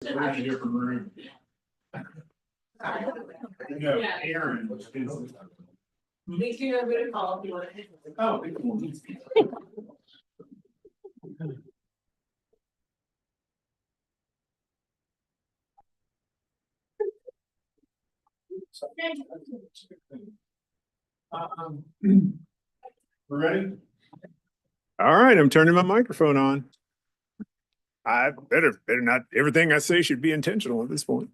Glad to hear from Maroon. No, Aaron. Makes you a good call if you want to. Oh. We're ready? All right, I'm turning my microphone on. I better not, everything I say should be intentional at this point.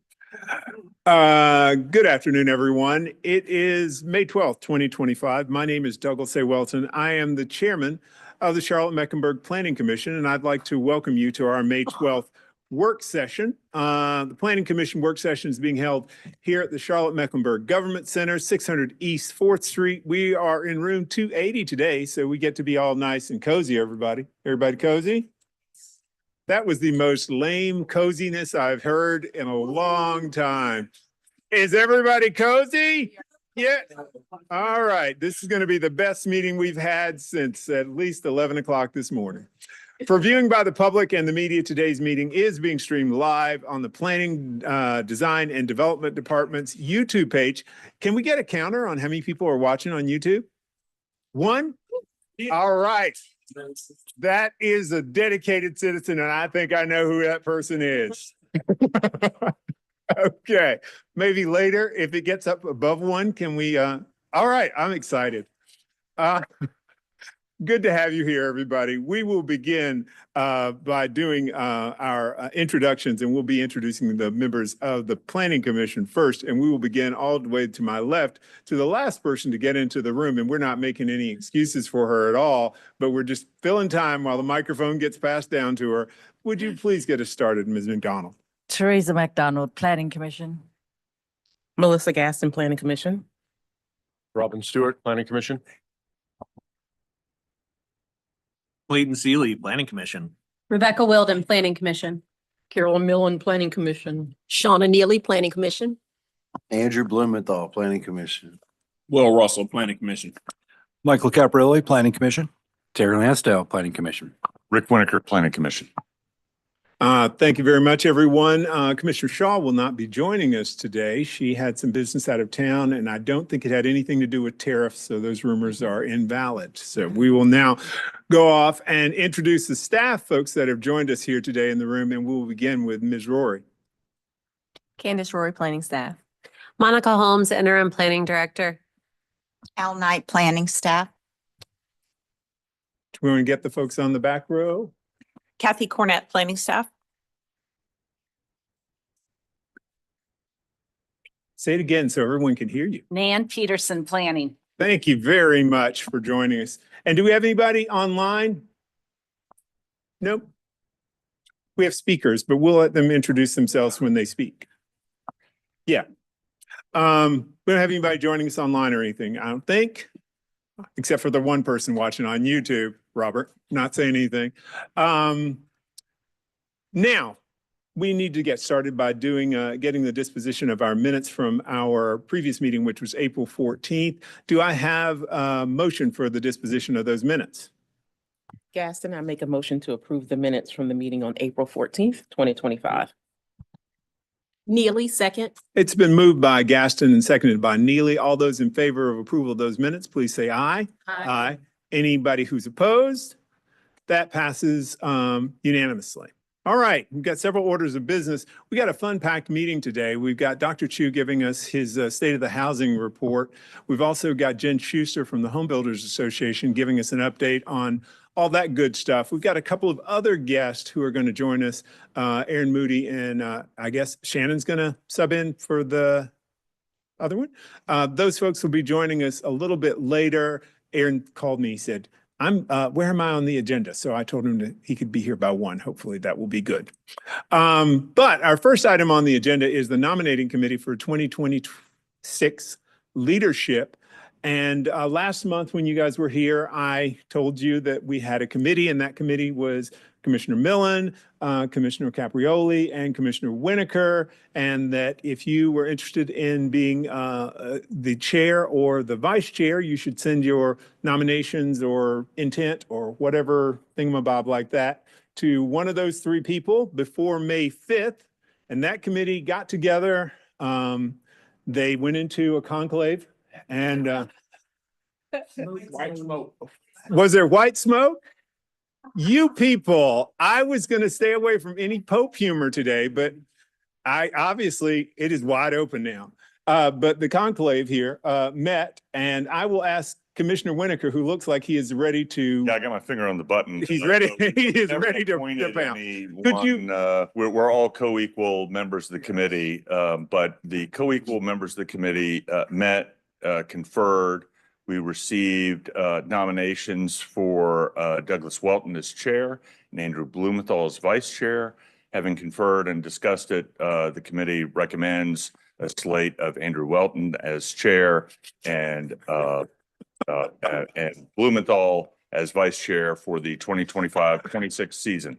Good afternoon, everyone. It is May 12th, 2025. My name is Douglas A. Welton. I am the chairman of the Charlotte-Mecklenburg Planning Commission, and I'd like to welcome you to our May 12th work session. The Planning Commission work session is being held here at the Charlotte-Mecklenburg Government Center, 600 East 4th Street. We are in room 280 today, so we get to be all nice and cozy, everybody. Everybody cozy? That was the most lame coziness I've heard in a long time. Is everybody cozy? Yeah. All right. This is going to be the best meeting we've had since at least 11 o'clock this morning. For viewing by the public and the media, today's meeting is being streamed live on the Planning, Design, and Development Department's YouTube page. Can we get a counter on how many people are watching on YouTube? One? All right. That is a dedicated citizen, and I think I know who that person is. Okay, maybe later, if it gets up above one, can we, all right, I'm excited. Good to have you here, everybody. We will begin by doing our introductions, and we'll be introducing the members of the Planning Commission first, and we will begin all the way to my left to the last person to get into the room, and we're not making any excuses for her at all, but we're just filling time while the microphone gets passed down to her. Would you please get us started, Ms. McDonald? Teresa McDonald, Planning Commission. Melissa Gaston, Planning Commission. Robin Stewart, Planning Commission. Clayton Seeley, Planning Commission. Rebecca Wilden, Planning Commission. Carolyn Millen, Planning Commission. Shauna Neely, Planning Commission. Andrew Blumenthal, Planning Commission. Will Russell, Planning Commission. Michael Caparelli, Planning Commission. Terry Lansdale, Planning Commission. Rick Winiker, Planning Commission. Thank you very much, everyone. Commissioner Shaw will not be joining us today. She had some business out of town, and I don't think it had anything to do with tariffs, so those rumors are invalid. So we will now go off and introduce the staff folks that have joined us here today in the room, and we'll begin with Ms. Rory. Candace Rory, Planning Staff. Monica Holmes, Interim Planning Director. Al Knight, Planning Staff. Do we want to get the folks on the back row? Kathy Cornett, Planning Staff. Say it again so everyone can hear you. Nan Peterson, Planning. Thank you very much for joining us. And do we have anybody online? Nope. We have speakers, but we'll let them introduce themselves when they speak. Yeah. We don't have anybody joining us online or anything, I don't think, except for the one person watching on YouTube, Robert, not saying anything. Now, we need to get started by doing getting the disposition of our minutes from our previous meeting, which was April 14th. Do I have a motion for the disposition of those minutes? Gaston, I make a motion to approve the minutes from the meeting on April 14th, 2025. Neely, second. It's been moved by Gaston and seconded by Neely. All those in favor of approval of those minutes, please say aye. Aye. Anybody who's opposed? That passes unanimously. All right, we've got several orders of business. We got a fun-packed meeting today. We've got Dr. Chu giving us his State of the Housing report. We've also got Jen Schuster from the Home Builders Association giving us an update on all that good stuff. We've got a couple of other guests who are going to join us, Aaron Moody, and I guess Shannon's going to sub in for the other one. Those folks will be joining us a little bit later. Aaron called me, he said, where am I on the agenda? So I told him that he could be here by 1. Hopefully that will be good. But our first item on the agenda is the nominating committee for 2026 leadership. And last month when you guys were here, I told you that we had a committee, and that committee was Commissioner Millen, Commissioner Caprioli, and Commissioner Winiker, and that if you were interested in being the chair or the vice chair, you should send your nominations or intent or whatever thingamabob like that to one of those 3 people before May 5th. And that committee got together. They went into a conclave and White smoke. was there white smoke? You people, I was going to stay away from any Pope humor today, but obviously it is wide open now. But the conclave here met, and I will ask Commissioner Winokur, who looks like he is ready to. Yeah, I got my finger on the button. He's ready. He is Never ready to appointed pound. anyone, Could you- we're all co-equal members of the committee, but the co-equal members of the committee met, conferred. We received nominations for Douglas Welton as chair and Andrew Blumenthal as vice chair. Having conferred and discussed it, the committee recommends a slate of Andrew Welton as chair and Blumenthal as vice chair for the 2025-26 season.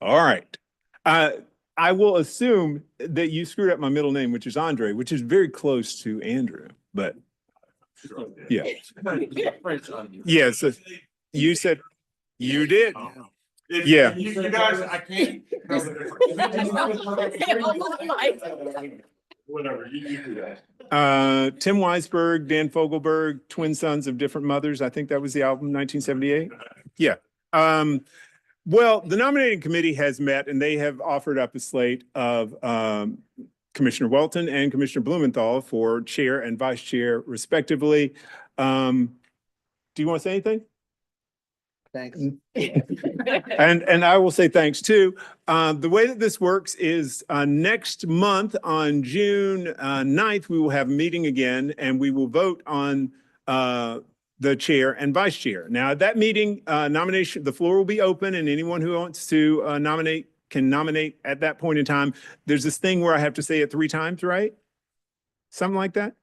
All right. I will assume that you screwed up my middle name, which is Andre, which is very close to Andrew, but yeah. Yes, you said you did. Yeah. You guys, I can't. Whatever, you do that. Tim Weisberg, Dan Fogelberg, twin sons of different mothers. I think that was the album, 1978. Yeah. Well, the nominating committee has met and they have offered up a slate of Commissioner Welton and Commissioner Blumenthal for chair and vice chair respectively. Do you want to say anything? Thanks. And I will say thanks too. The way that this works is next month on June 9th, we will have a meeting again and we will vote on the chair and vice chair. Now at that meeting, the floor will be open and anyone who wants to nominate can nominate at that point in time. There's this thing where I have to say it 3 times, right? Something like that?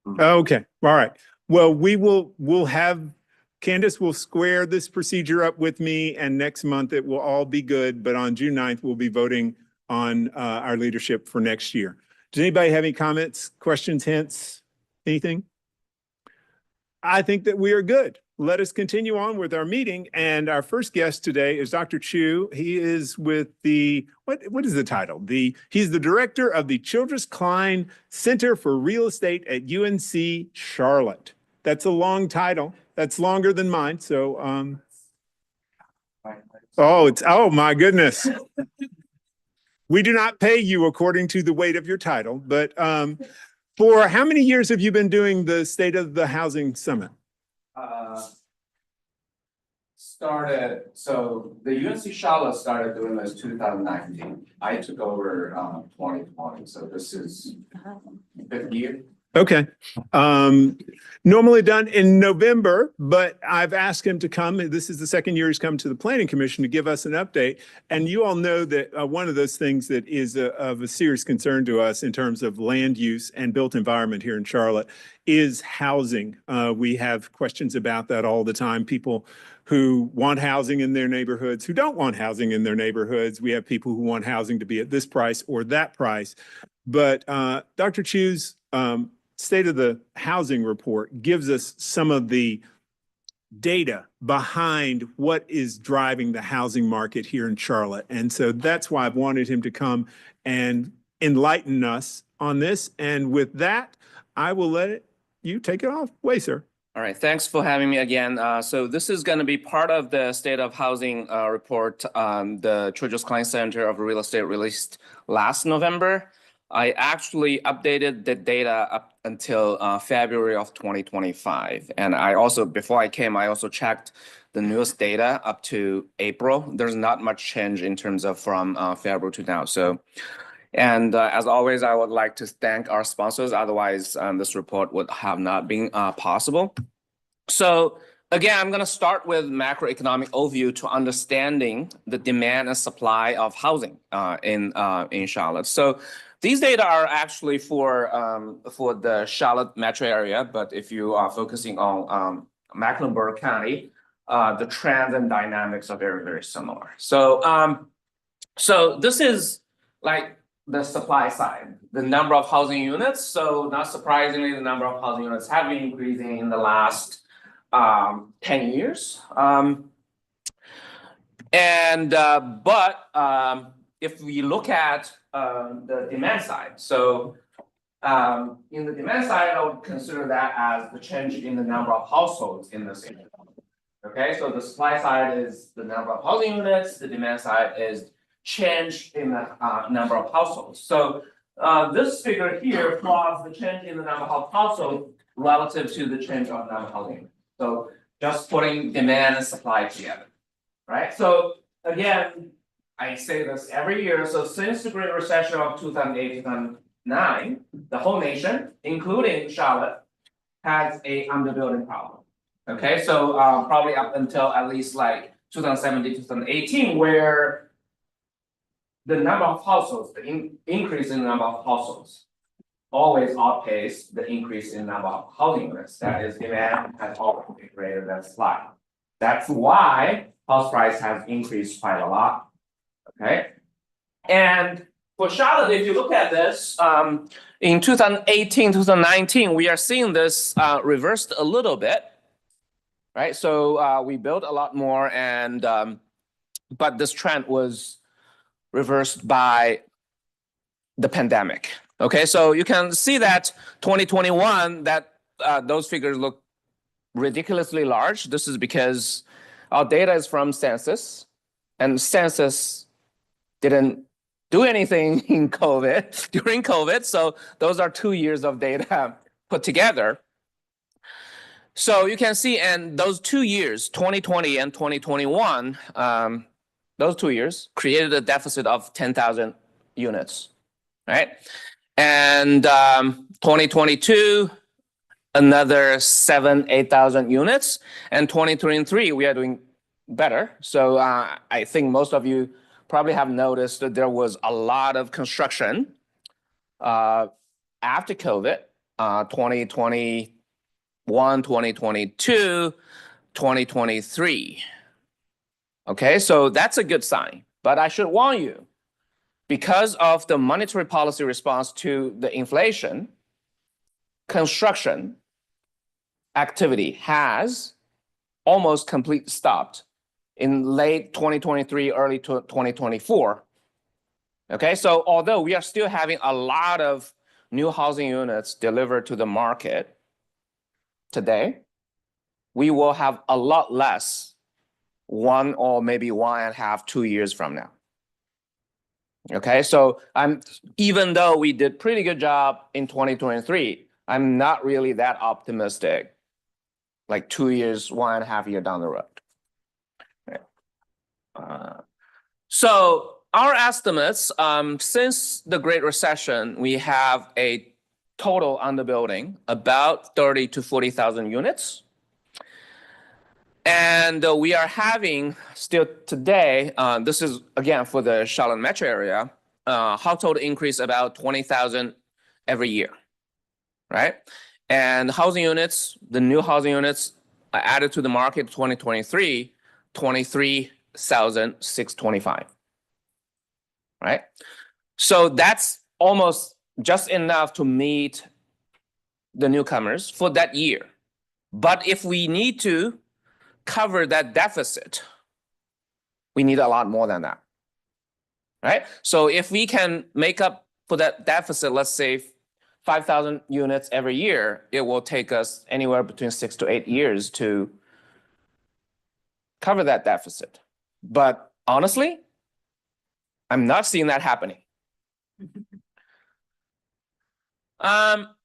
Okay, all right. Well, we'll have, Candace will square this procedure up with me and next month it will all be good. But on June 9th, we'll be voting on our leadership for next year. Does anybody have any comments, questions, hints, anything? I think that we are good. Let us continue on with our meeting. And our first guest today is Dr. Chu. He is with the, what is the title? He's the director of the Childress Klein Center for Real Estate at UNC Charlotte. That's a long title. That's longer than mine. So, oh my goodness. We do not pay you according to the weight of your title, but for how many years have you been doing the State of the Housing Summit? So the UNC Charlotte started doing this 2019. I took over 2020, so this is 5th year. Okay. Normally done in November, but I've asked him to come. This is the second year he's come to the Planning Commission to give us an update. And you all know that one of those things that is of a serious concern to us in terms of land use and built environment here in Charlotte is housing. We have questions about that all the time. People who want housing in their neighborhoods, who don't want housing in their neighborhoods. We have people who want housing to be at this price or that price. But Dr. Chu's State of the Housing Report gives us some of the data behind what is driving the housing market here in Charlotte. And so that's why I've wanted him to come and enlighten us on this. And with that, I will let you take it off. Way, sir. All right, thanks for having me again. So this is going to be part of the State of Housing report the Childress Klein Center of Real Estate released last November. I actually updated the data up until February of 2025. And I also, before I came, I also checked the newest data up to April. There's not much change in terms of from February to now. So, and as always, I would like to thank our sponsors. Otherwise, this report would have not been possible. So again, I'm going to start with macroeconomic overview to understanding the demand and supply of housing in Charlotte. So these data are actually for the Charlotte metro area, but if you are focusing on Mecklenburg County, the trends and dynamics are very, very similar. So, so this is like the supply side, the number of housing units. So not surprisingly, the number of housing units have been increasing in the last 10 years. And, if we look at, the demand side, so, in the demand side, I would consider that as the change in the number of households in the city. Okay, so the supply side is the number of housing units, the demand side is change in the, number of households. So, this figure here plots the change in the number of households relative to the change of number of housing units. So just putting demand and supply together, right? So again, I say this every year, so since the Great Recession of 2008, 2009, the whole nation, including Charlotte, has a underbuilding problem. Okay, so probably up until at least like 2017, 2018, where the number of households, the increase in the number of households always outpaced the increase in number of housing units. That is, demand has always been greater than supply. That's why house price has increased quite a lot. Okay, and for Charlotte, if you look at this, in 2018, 2019, we are seeing this reversed a little bit, right? So we built a lot more, and but this trend was reversed by the pandemic. Okay, so you can see that 2021, that those figures look ridiculously large. This is because our data is from census, and census didn't do anything in COVID, during COVID. So those are 2 years of data put together. So you can see, and those 2 years, 2020 and 2021, those 2 years created a deficit of 10,000 units, right? And 2022, another 8,000 units, and 2023, we are doing better. So I think most of you probably have noticed that there was a lot of construction after COVID, 2021, 2022, 2023. Okay, so that's a good sign. But I should warn you, because of the monetary policy response to the inflation, construction activity has almost completely stopped in late 2023, early 2024. Okay, so although we are still having a lot of new housing units delivered to the market today, we will have a lot less 1 or maybe 1.5, 2 years from now. Okay, so even though we did pretty good job in 2023, I'm not really that optimistic, like 2 years, 1.5 years down the road. So our estimates, since the Great Recession, we have a total underbuilding about 30 to 40,000 units. And we are having still today, this is again for the Charlotte metro area, household increase about 20,000 every year, right? And housing units, the new housing units added to the market 2023, 23,625, right? So that's almost just enough to meet the newcomers for that year. But if we need to cover that deficit, we need a lot more than that, right? So if we can make up for that deficit, let's say 5,000 units every year, it will take us anywhere between 6 to 8 years to cover that deficit. But honestly, I'm not seeing that happening.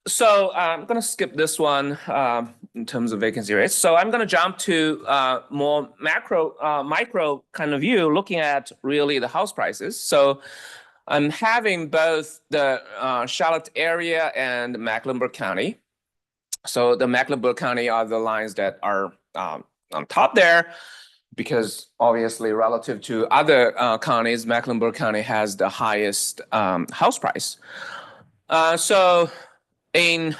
So I'm going to skip this one in terms of vacancy rates. So I'm going to jump to more micro kind of view, looking at really the house prices. So I'm having both the Charlotte area and Mecklenburg County. So the Mecklenburg County are the lines that are on top there, because obviously relative to other counties, Mecklenburg County has the highest house price. So in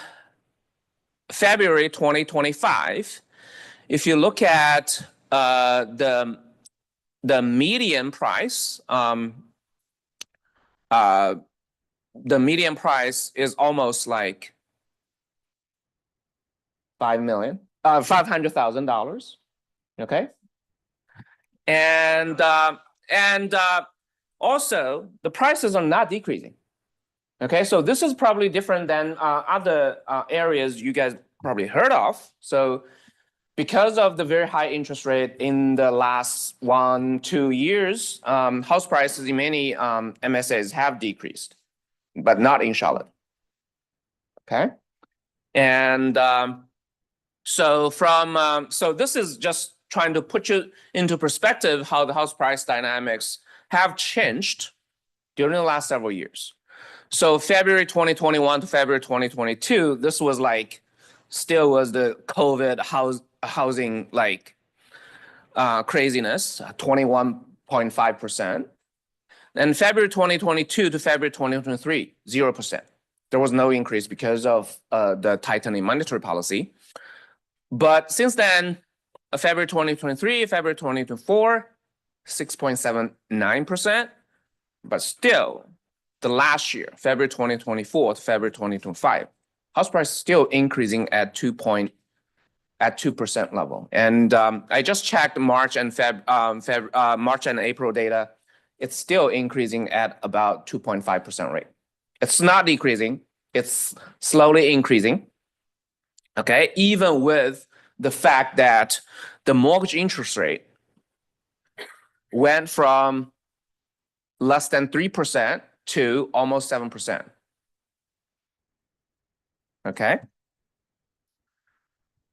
February 2025, if you look at the median price, the median price is almost like $500,000. Okay, And also the prices are not decreasing. Okay, so this is probably different than other areas you guys probably heard of. So because of the very high interest rate in the last 1-2 years, house prices in many MSAs have decreased, but not in Charlotte. Okay, and so this is just trying to put you into perspective how the house price dynamics have changed during the last several years. So February 2021 to February 2022, this was like still was the COVID housing like craziness, 21.5%. And February 2022 to February 2023, 0%. There was no increase because of the tightening monetary policy. But since then, February 2023, February 2024, 6.79%. But still, the last year, February 2024 to February 2025, house price is still increasing at 2% level. And I just checked March and March and April data. It's still increasing at about 2.5% rate. It's not decreasing. It's slowly increasing. Okay, even with the fact that the mortgage interest rate went from less than 3% to almost 7%. Okay.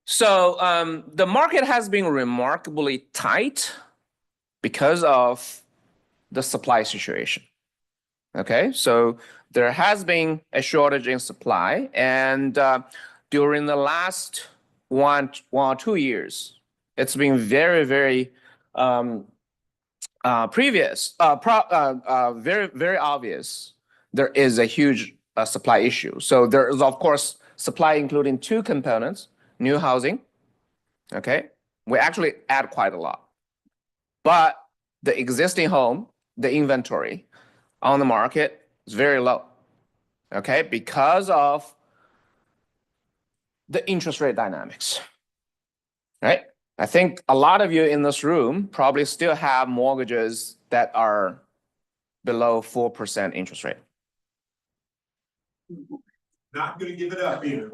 So the market has been remarkably tight because of the supply situation. Okay, so there has been a shortage in supply, and during the last 1 or 2 years, it's been very, very very obvious there is a huge supply issue. So there is, of course, supply including 2 components: new housing. Okay, we actually add quite a lot, but the existing home, the inventory on the market is very low. Okay, because of the interest rate dynamics. Right? I think a lot of you in this room probably still have mortgages that are below 4% interest rate. Not gonna give it up either.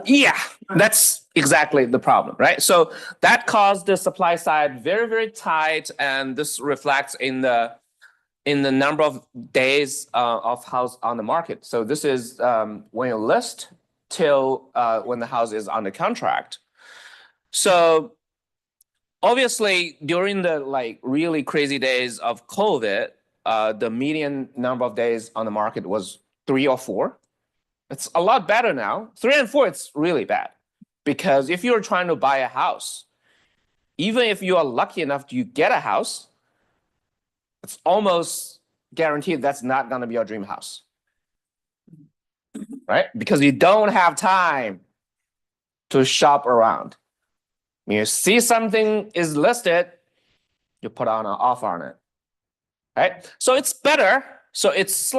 Yeah, that's exactly the problem, right? So that caused the supply side very, very tight, and this reflects in the number of days of house on the market. So this is when you list till when the house is under contract. So obviously during the like really crazy days of COVID, the median number of days on the market was 3 or 4. It's a lot better now. 3 and 4, it's really bad. Because if you're trying to buy a house, even if you are lucky enough to get a house, it's almost guaranteed that's not going to be your dream house. Right? Because you don't have time to shop around. When you see something is listed, you put on an offer on it. Right? So it's better. So it's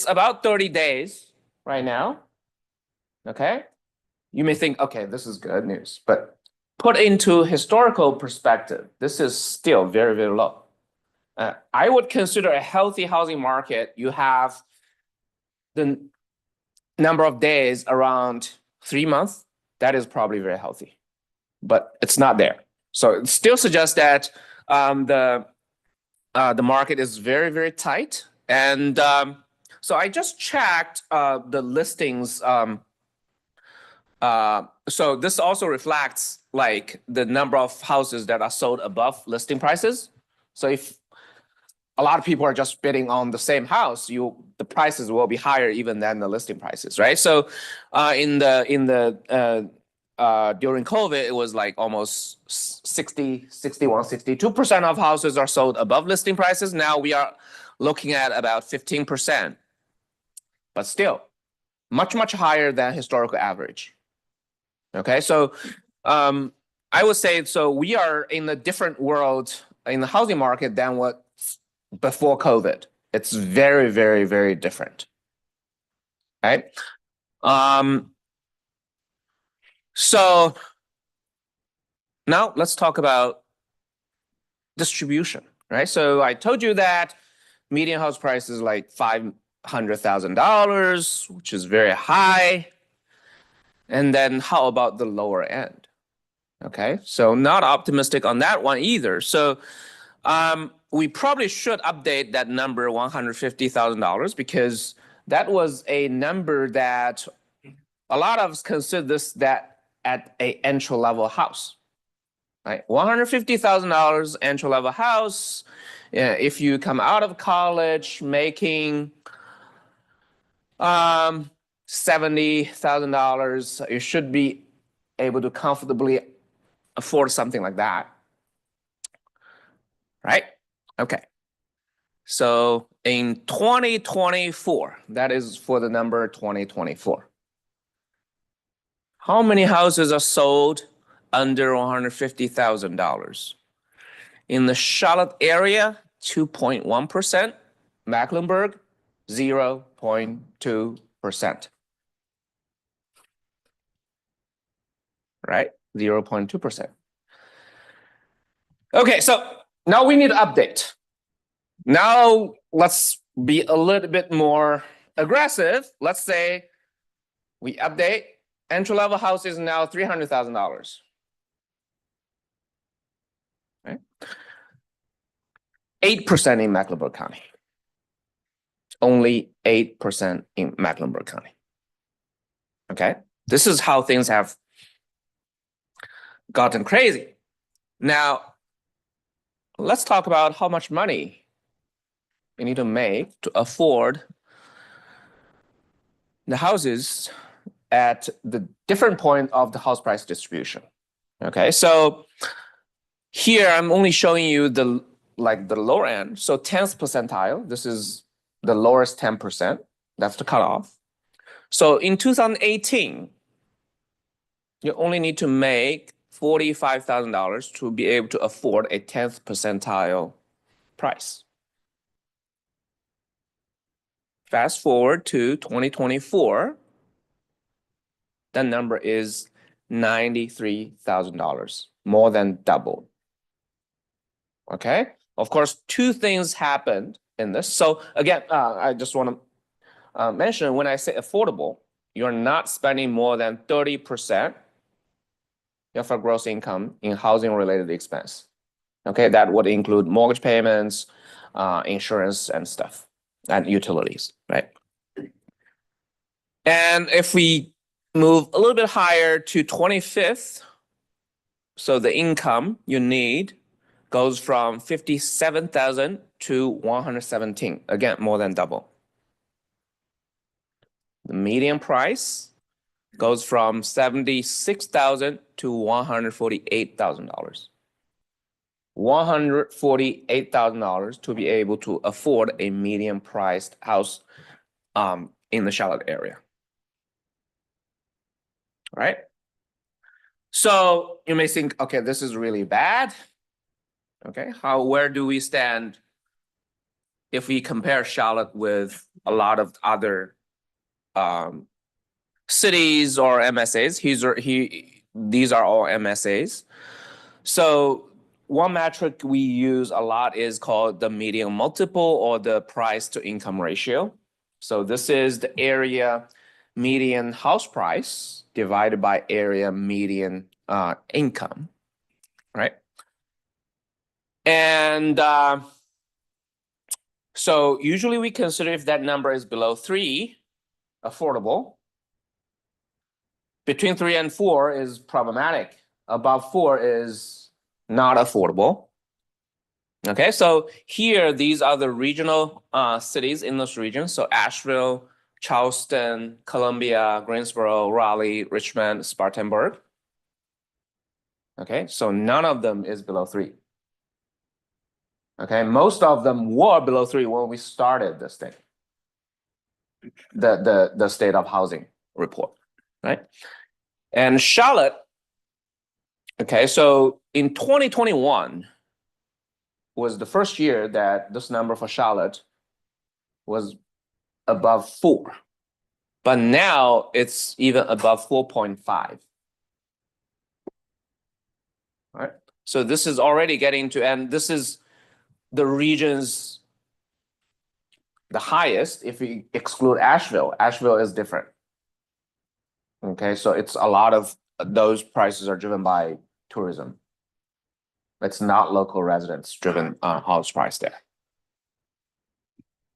about 30 days right now. Okay? You may think, okay, this is good news, but put into historical perspective, this is still very, very low. I would consider a healthy housing market, you have the number of days around 3 months. That is probably very healthy, but it's not there. So it still suggests that the market is very, very tight. And so I just checked the listings. So this also reflects like the number of houses that are sold above listing prices. So if a lot of people are just bidding on the same house, the prices will be higher even than the listing prices, right? So during COVID, it was like almost 61, 62% of houses are sold above listing prices. Now we are looking at about 15%, but still much, much higher than historical average. Okay, so I would say, so we are in a different world in the housing market than what before COVID. It's very, very, very different. Right? So now let's talk about distribution, right? So I told you that median house price is like $500,000, which is very high. And then how about the lower end? Okay, so not optimistic on that one either. So we probably should update that number $150,000 because that was a number that a lot of us consider this that at a entry level house, right? $150,000 entry level house. If you come out of college making $70,000, you should be able to comfortably afford something like that, right? Okay. So in 2024, that is for the number 2024. How many houses are sold under $150,000? In the Charlotte area, 2.1%. Mecklenburg, 0.2%. Right? 0.2%. Okay, so now we need to update. Now let's be a little bit more aggressive. Let's say we update. Entry-level house is now $300,000. Right? 8% in Mecklenburg County. Only 8% in Mecklenburg County. Okay, this is how things have gotten crazy. Now, let's talk about how much money we need to make to afford the houses at the different point of the house price distribution. Okay, so here I'm only showing you the lower end. So 10th percentile, this is the lowest 10%. That's the cutoff. So in 2018, you only need to make $45,000 to be able to afford a 10th percentile price. Fast forward to 2024, the number is $93,000, more than double. Okay, of course, two things happened in this. So again, I just want to mention when I say affordable, you're not spending more than 30% of your gross income in housing related expense. Okay, that would include mortgage payments, insurance and stuff, and utilities, right? And if we move a little bit higher to 25th, so the income you need goes from 57,000 to 117, again, more than double. The median price goes from $76,000 to $148,000. $148,000 to be able to afford a medium priced house in the Charlotte area. Right? So you may think, okay, this is really bad. Okay, where do we stand if we compare Charlotte with a lot of other cities or MSAs? These are all MSAs. So one metric we use a lot is called the median multiple or the price to income ratio. So this is the area median house price divided by area median income, right? And so usually we consider if that number is below 3, affordable. Between 3 and 4 is problematic. Above 4 is not affordable. Okay, so here, these are the regional cities in this region. So Asheville, Charleston, Columbia, Greensboro, Raleigh, Richmond, Spartanburg. Okay, so none of them is below 3. Okay, most of them were below 3 when we started this thing. The state of housing report, right? And Charlotte, okay, so in 2021 was the first year that this number for Charlotte was above 4. But now it's even above 4.5. All right. So this is already getting to, and this is the region's the highest if we exclude Asheville. Asheville is different. Okay, so it's a lot of those prices are driven by tourism. It's not local residents driven house price there.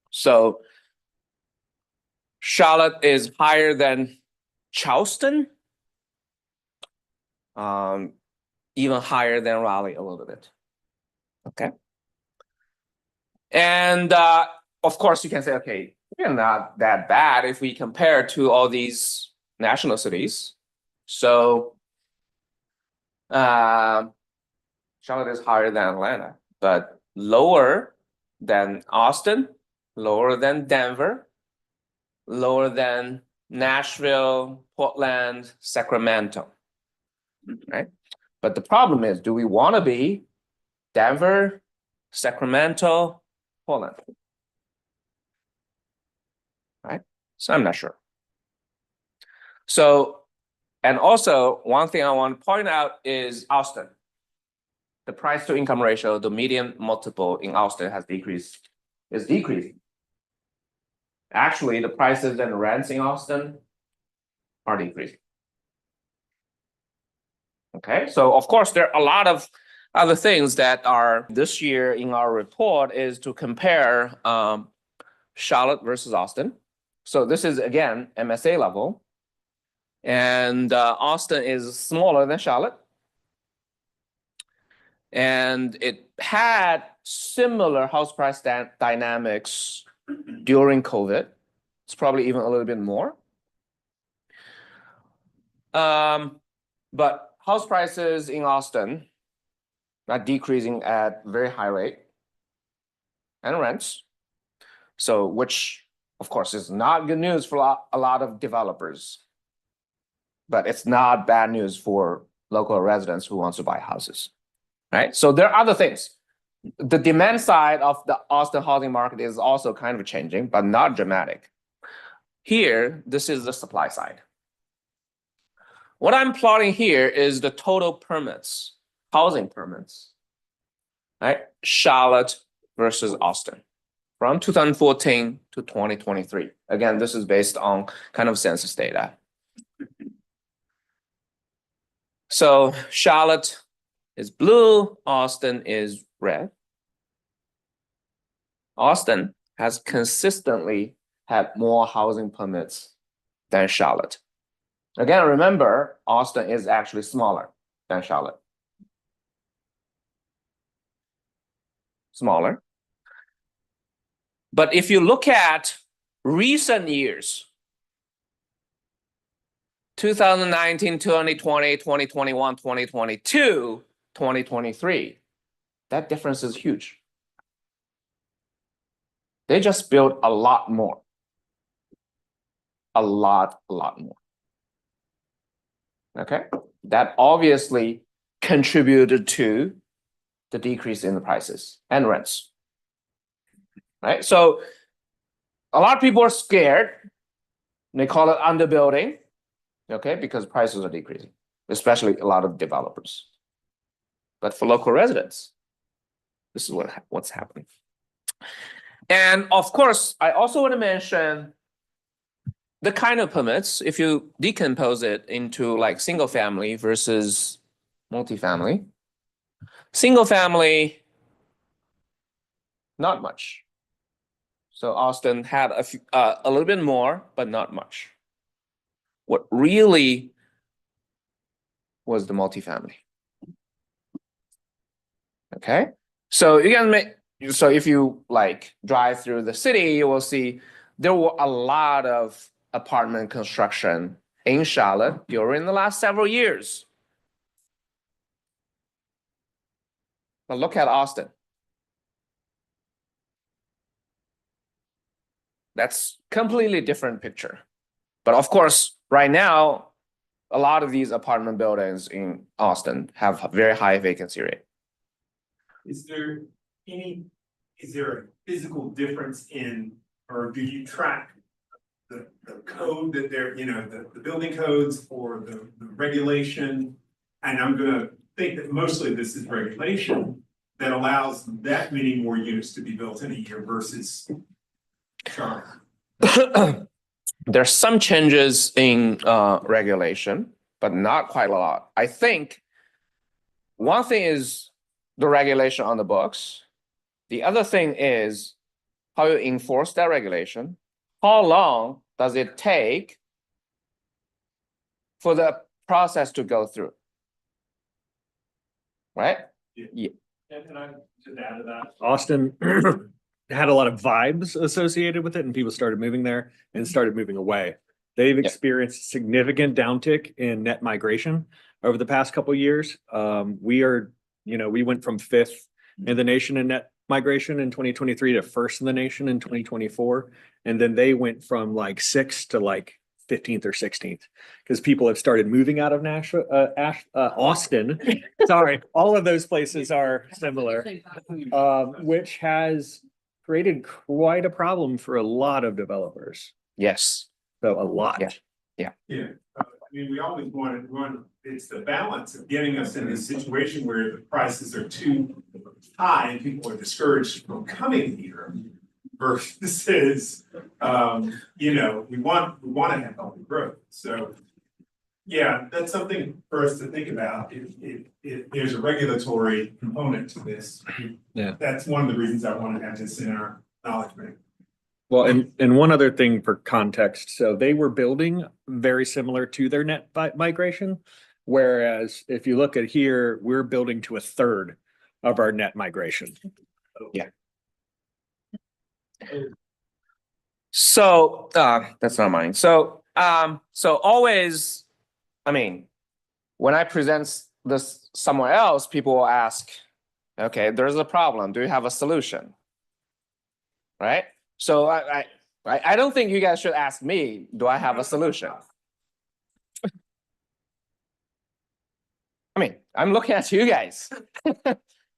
So Charlotte is higher than Charleston. Even higher than Raleigh a little bit. Okay. And of course you can say, okay, we're not that bad if we compare to all these national cities. So Charlotte is higher than Atlanta, but lower than Austin, lower than Denver, lower than Nashville, Portland, Sacramento, right? But the problem is, do we want to be Denver, Sacramento, Portland? Right? So I'm not sure. So, and also one thing I want to point out is Austin. The price to income ratio, the median multiple in Austin has decreased, is decreasing. Actually, the prices and rents in Austin are decreasing. Okay, so of course, there are a lot of other things that are this year in our report is to compare Charlotte versus Austin. So this is again MSA level, and Austin is smaller than Charlotte, and it had similar house price dynamics during COVID. It's probably even a little bit more. But house prices in Austin are decreasing at very high rate, and rents. So, which of course is not good news for a lot of developers, but it's not bad news for local residents who want to buy houses, right? So there are other things. The demand side of the Austin housing market is also kind of changing, but not dramatic. Here, this is the supply side. What I'm plotting here is the total permits, housing permits, right? Charlotte versus Austin from 2014 to 2023. Again, this is based on kind of census data. So Charlotte is blue, Austin is red. Austin has consistently had more housing permits than Charlotte. Again, remember, Austin is actually smaller than Charlotte. Smaller. But if you look at recent years, 2019, 2020, 2021, 2022, 2023, that difference is huge. They just built a lot more. A lot more. Okay, that obviously contributed to the decrease in the prices and rents, right? So a lot of people are scared. They call it underbuilding, okay, because prices are decreasing, especially a lot of developers. But for local residents, this is what's happening. And of course, I also want to mention the kind of permits, if you decompose it into like single family versus multifamily. Single family, not much. So Austin had a little bit more, but not much. What really was the multifamily. Okay, so you can make, so if you like drive through the city, you will see there were a lot of apartment construction in Charlotte during the last several years. But look at Austin. That's completely different picture. But of course, right now, a lot of these apartment buildings in Austin have a very high vacancy rate. Is there a physical difference in, or do you track the code that they're, the building codes or the regulation? And I'm gonna think that mostly this is regulation that allows that many more units to be built in a year versus. Sure. There's some changes in regulation, but not quite a lot. I think one thing is the regulation on the books. The other thing is how you enforce that regulation. How long does it take for the process to go through? Right? And I just add to that. Austin had a lot of vibes associated with it and people started moving there and started moving away. They've experienced significant downtick in net migration over the past couple of years. We went from 5th in the nation in net migration in 2023 to 1st in the nation in 2024. And then they went from like 6th to like 15th or 16th because people have started moving out of Austin. Sorry, all of those places are similar, which has created quite a problem for a lot of developers. Yes. So a lot. Yeah. Yeah, I mean, we always wanted, it's the balance of getting us in a situation where the prices are too high and people are discouraged from coming here. Versus, we want to have healthy growth, so. Yeah, that's something for us to think about, if there's a regulatory component to this. Yeah. That's one of the reasons I want to have this in our knowledge bank. Well, and one other thing for context, so they were building very similar to their net migration. Whereas if you look at here, we're building to 1/3 of our net migration. Yeah. So that's not mine. So always, I mean, when I present this somewhere else, people will ask, okay, there's a problem. Do you have a solution? Right? So I don't think you guys should ask me, do I have a solution? I mean, I'm looking at you guys.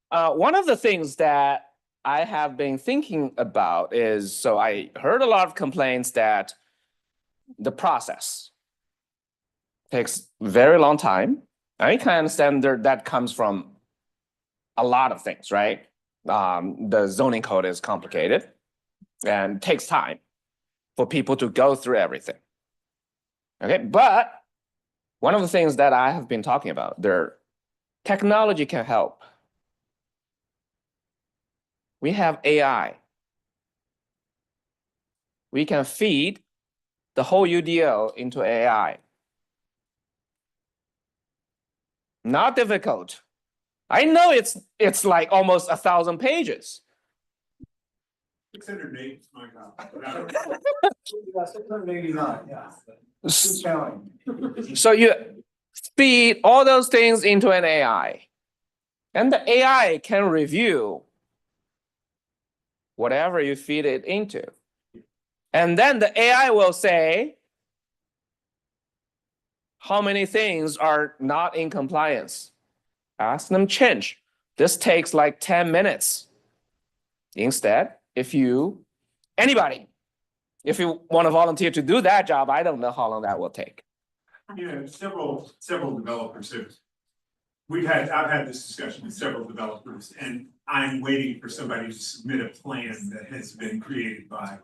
One of the things that I have been thinking about is, so I heard a lot of complaints that the process takes very long time. I can understand that comes from a lot of things, right? The zoning code is complicated and takes time for people to go through everything. Okay, but one of the things that I have been talking about, technology can help. We have AI. We can feed the whole UDO into AI. Not difficult. I know it's like almost 1,000 pages. 608, my God. 689, yeah. So you feed all those things into an AI, and the AI can review whatever you feed it into. And then the AI will say how many things are not in compliance. Ask them change. This takes like 10 minutes. Instead, if you want to volunteer to do that job, I don't know how long that will take. Several developers have. I've had this discussion with several developers, and I'm waiting for somebody to submit a plan that has been created by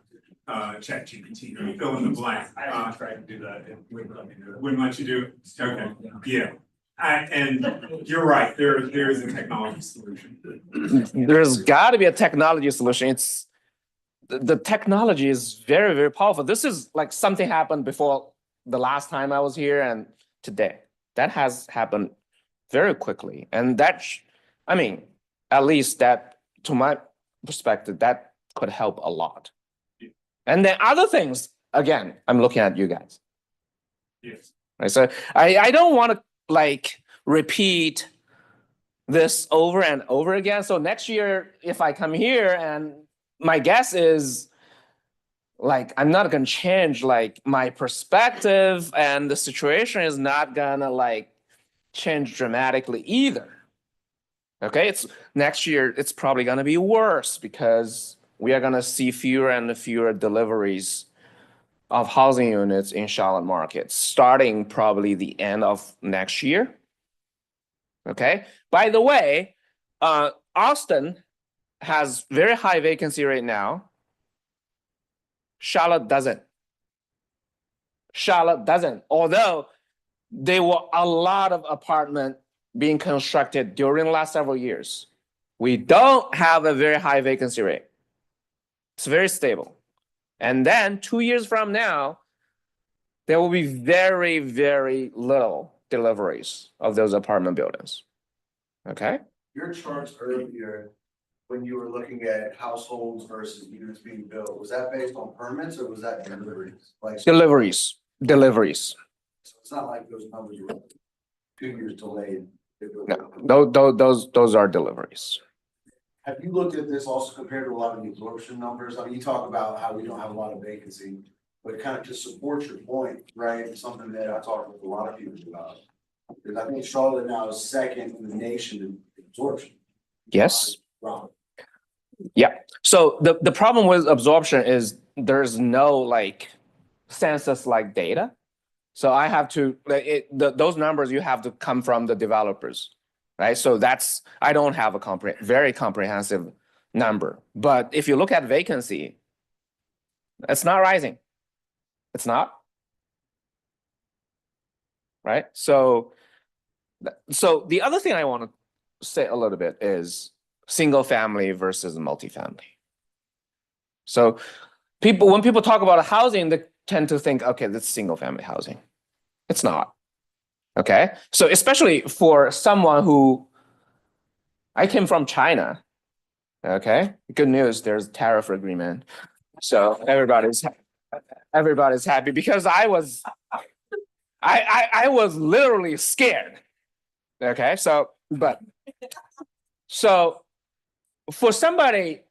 ChatGPT, or fill in the blank. I tried to do that, and wouldn't let me do it. Wouldn't let you do it? Okay, yeah. And you're right, there is a technology solution. There's got to be a technology solution. The technology is very, very powerful. This is like something happened before the last time I was here and today. That has happened very quickly. And at least that, to my perspective, that could help a lot. Yeah. And then other things, again, I'm looking at you guys. Yes. Right. So I don't want to repeat this over and over again. So next year, if I come here, and my guess is I'm not gonna change my perspective, and the situation is not gonna change dramatically either. Okay, next year it's probably gonna be worse because we are gonna see fewer and fewer deliveries of housing units in Charlotte market, starting probably the end of next year. Okay, by the way, Austin has very high vacancy rate now. Charlotte doesn't. Charlotte doesn't, although there were a lot of apartment being constructed during the last several years. We don't have a very high vacancy rate. It's very stable. And then 2 years from now, there will be very, very little deliveries of those apartment buildings. Okay? Your charts earlier, when you were looking at households versus units being built, was that based on permits or was that deliveries? Like, so Deliveries. it's not like those numbers were 2 years delayed. No, those are deliveries. Have you looked at this also compared to a lot of the absorption numbers? I mean, you talk about how we don't have a lot of vacancy, but it kind of just supports your point, right? It's something that I talk with a lot of people about. Because I think Charlotte now is second in the nation in absorption. Yes. Wow. Yeah. So the problem with absorption is there's no like census like data. So I have to those numbers you have to come from the developers, right? So I don't have a very comprehensive number. But if you look at vacancy, it's not rising. It's not. Right? So the other thing I want to say a little bit is single family versus multifamily. So when people talk about housing, they tend to think, okay, that's single family housing. It's not. Okay. So especially for someone who I came from China. Okay. Good news, there's tariff agreement. So everybody's happy because I was literally scared. Okay. So for somebody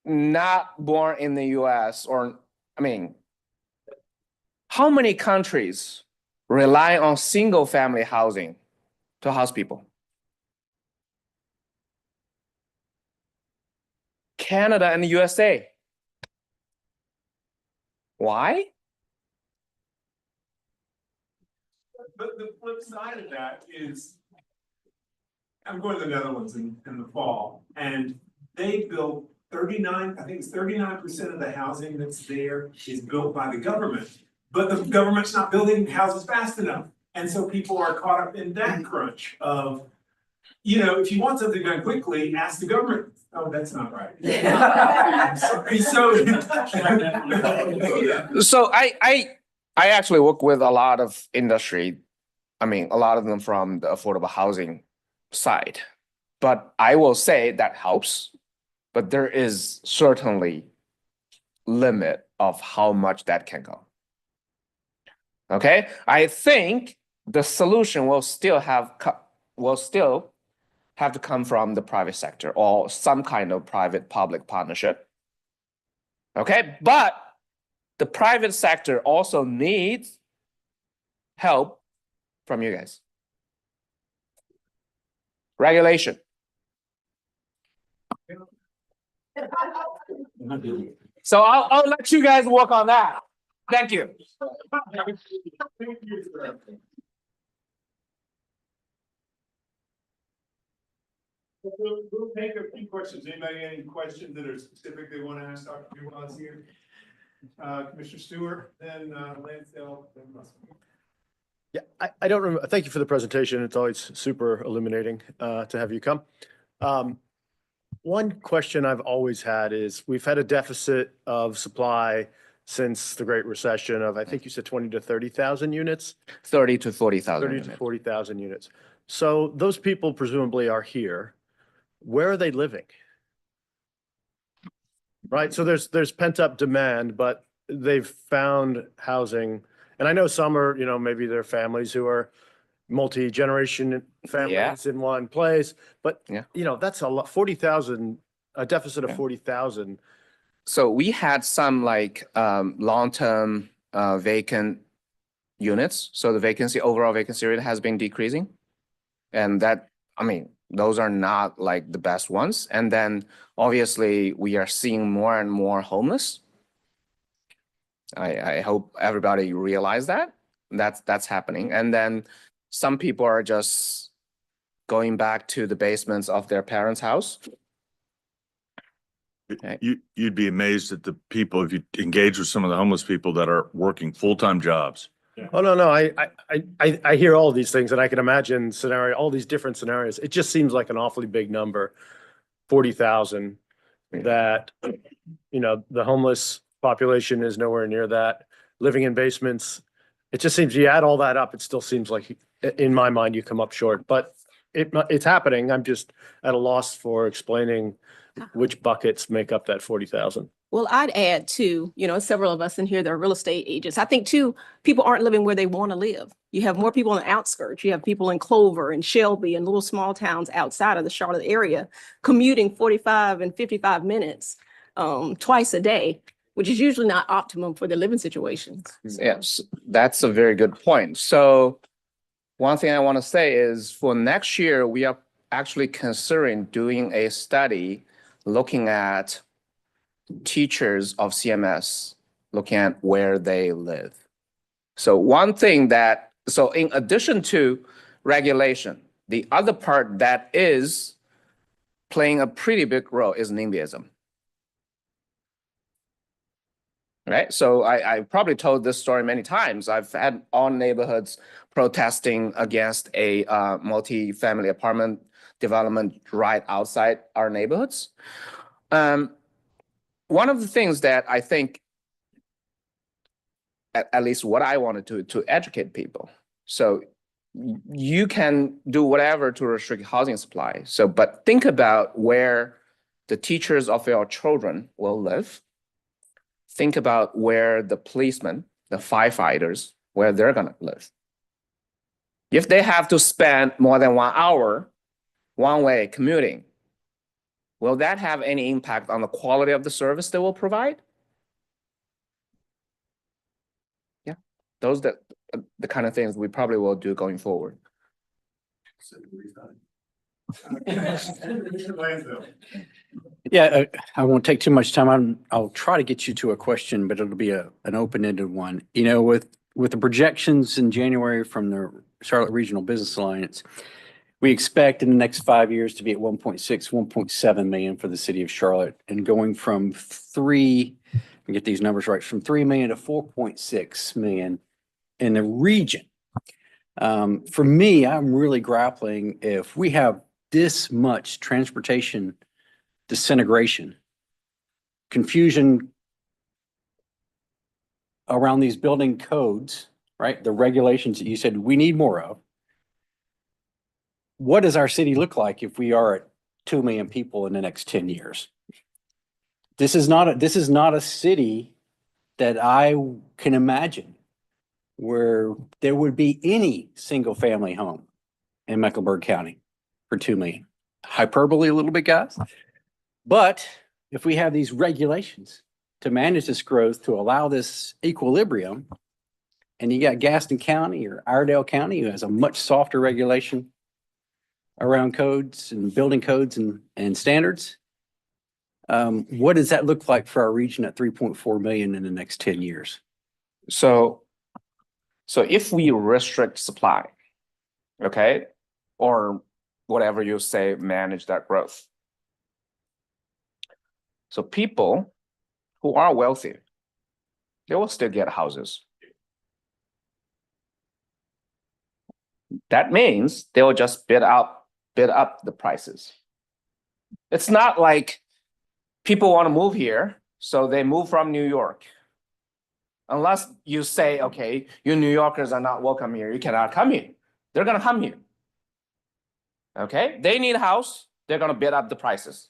not born in the US, how many countries rely on single family housing to house people? Canada and the USA. Why? But the flip side of that is, I'm going to the Netherlands in the fall, and they built 39% of the housing that's there is built by the government. But the government's not building houses fast enough. And so people are caught up in that crunch of, if you want something done quickly, ask the government. Oh, that's not right. I'm sorry. So I actually work with a lot of industry. A lot of them from the affordable housing side. But I will say that helps. But there is certainly limit of how much that can go. Okay, I think the solution will still have to come from the private sector or some kind of private-public partnership. Okay, but the private sector also needs help from you guys. Regulation. So I'll let you guys work on that. Thank you. We'll take a few questions. Anybody any questions that are specific they want to ask Dr. Dumas here? Commissioner Stewart, then Lansdale, then Russell. Yeah, I don't remember. Thank you for the presentation. It's always super illuminating to have you come. One question I've always had is we've had a deficit of supply since the Great Recession of, I think you said 20 to 30,000 units? 30 to 40,000. 30 to 40,000 units. So those people presumably are here. Where are they living? Right, so there's pent up demand, but they've found housing. And I know some are, maybe their families who are multi-generation families in one place, but that's a lot, 40,000, a deficit of 40,000. So we had some long-term vacant units. So the overall vacancy rate has been decreasing. And those are not the best ones. And then obviously we are seeing more and more homeless. I hope everybody realize that that's happening. And then some people are just going back to the basements of their parents' house. Okay. You'd be amazed at the people, if you engage with some of the homeless people that are working full-time jobs. Oh, no, I hear all these things and I can imagine all these different scenarios. It just seems like an awfully big number, 40,000, that, you know, the homeless population is nowhere near that. Living in basements, it just seems you add all that up, it still seems like, in my mind, you come up short, but it's happening. I'm just at a loss for explaining which buckets make up that 40,000. Well, I'd add too, you know, several of us in here that are real estate agents. I think too, people aren't living where they want to live. You have more people on the outskirts. You have people in Clover and Shelby and little small towns outside of the Charlotte area commuting 45 and 55 minutes twice a day, which is usually not optimum for their living situations. Yes, that's a very good point. So one thing I want to say is for next year, we are actually considering doing a study looking at teachers of CMS, looking at where they live. So one thing so in addition to regulation, the other part that is playing a pretty big role is NIMBYism. Right, so I probably told this story many times. I've had all neighborhoods protesting against a multi-family apartment development right outside our neighborhoods. One of the things that I think, at least what I wanted to educate people. So you can do whatever to restrict housing supply. So, but think about where the teachers of your children will live. Think about where the policemen, the firefighters, where they're gonna live. If they have to spend more than 1 hour one way commuting, will that have any impact on the quality of the service they will provide? Yeah, those are the kind of things we probably will do going forward. Yeah, I won't take too much time. I'll try to get you to a question, but it'll be an open-ended one. You know, with the projections in January from the Charlotte Regional Business Alliance, we expect in the next 5 years to be at 1.6, 1.7 million for the city of Charlotte, and going from get these numbers right, from 3 million to 4.6 million in the region. For me, I'm really grappling if we have this much transportation disintegration, confusion around these building codes, right? The regulations that you said we need more of. What does our city look like if we are at 2 million people in the next 10 years? This is not a city that I can imagine where there would be any single family home in Mecklenburg County for 2 million. Hyperbole a little bit, guys. But if we have these regulations to manage this growth, to allow this equilibrium, and you got Gaston County or Iredell County, who has a much softer regulation around codes and building codes and standards, what does that look like for our region at 3.4 million in the next 10 years? So if we restrict supply, okay, or whatever you say, manage that growth. So people who are wealthy, they will still get houses. That means they will just bid up the prices. It's not like people want to move here, so they move from New York. Unless you say, okay, you New Yorkers are not welcome here, you cannot come here. They're gonna come here. Okay, they need a house, they're gonna bid up the prices.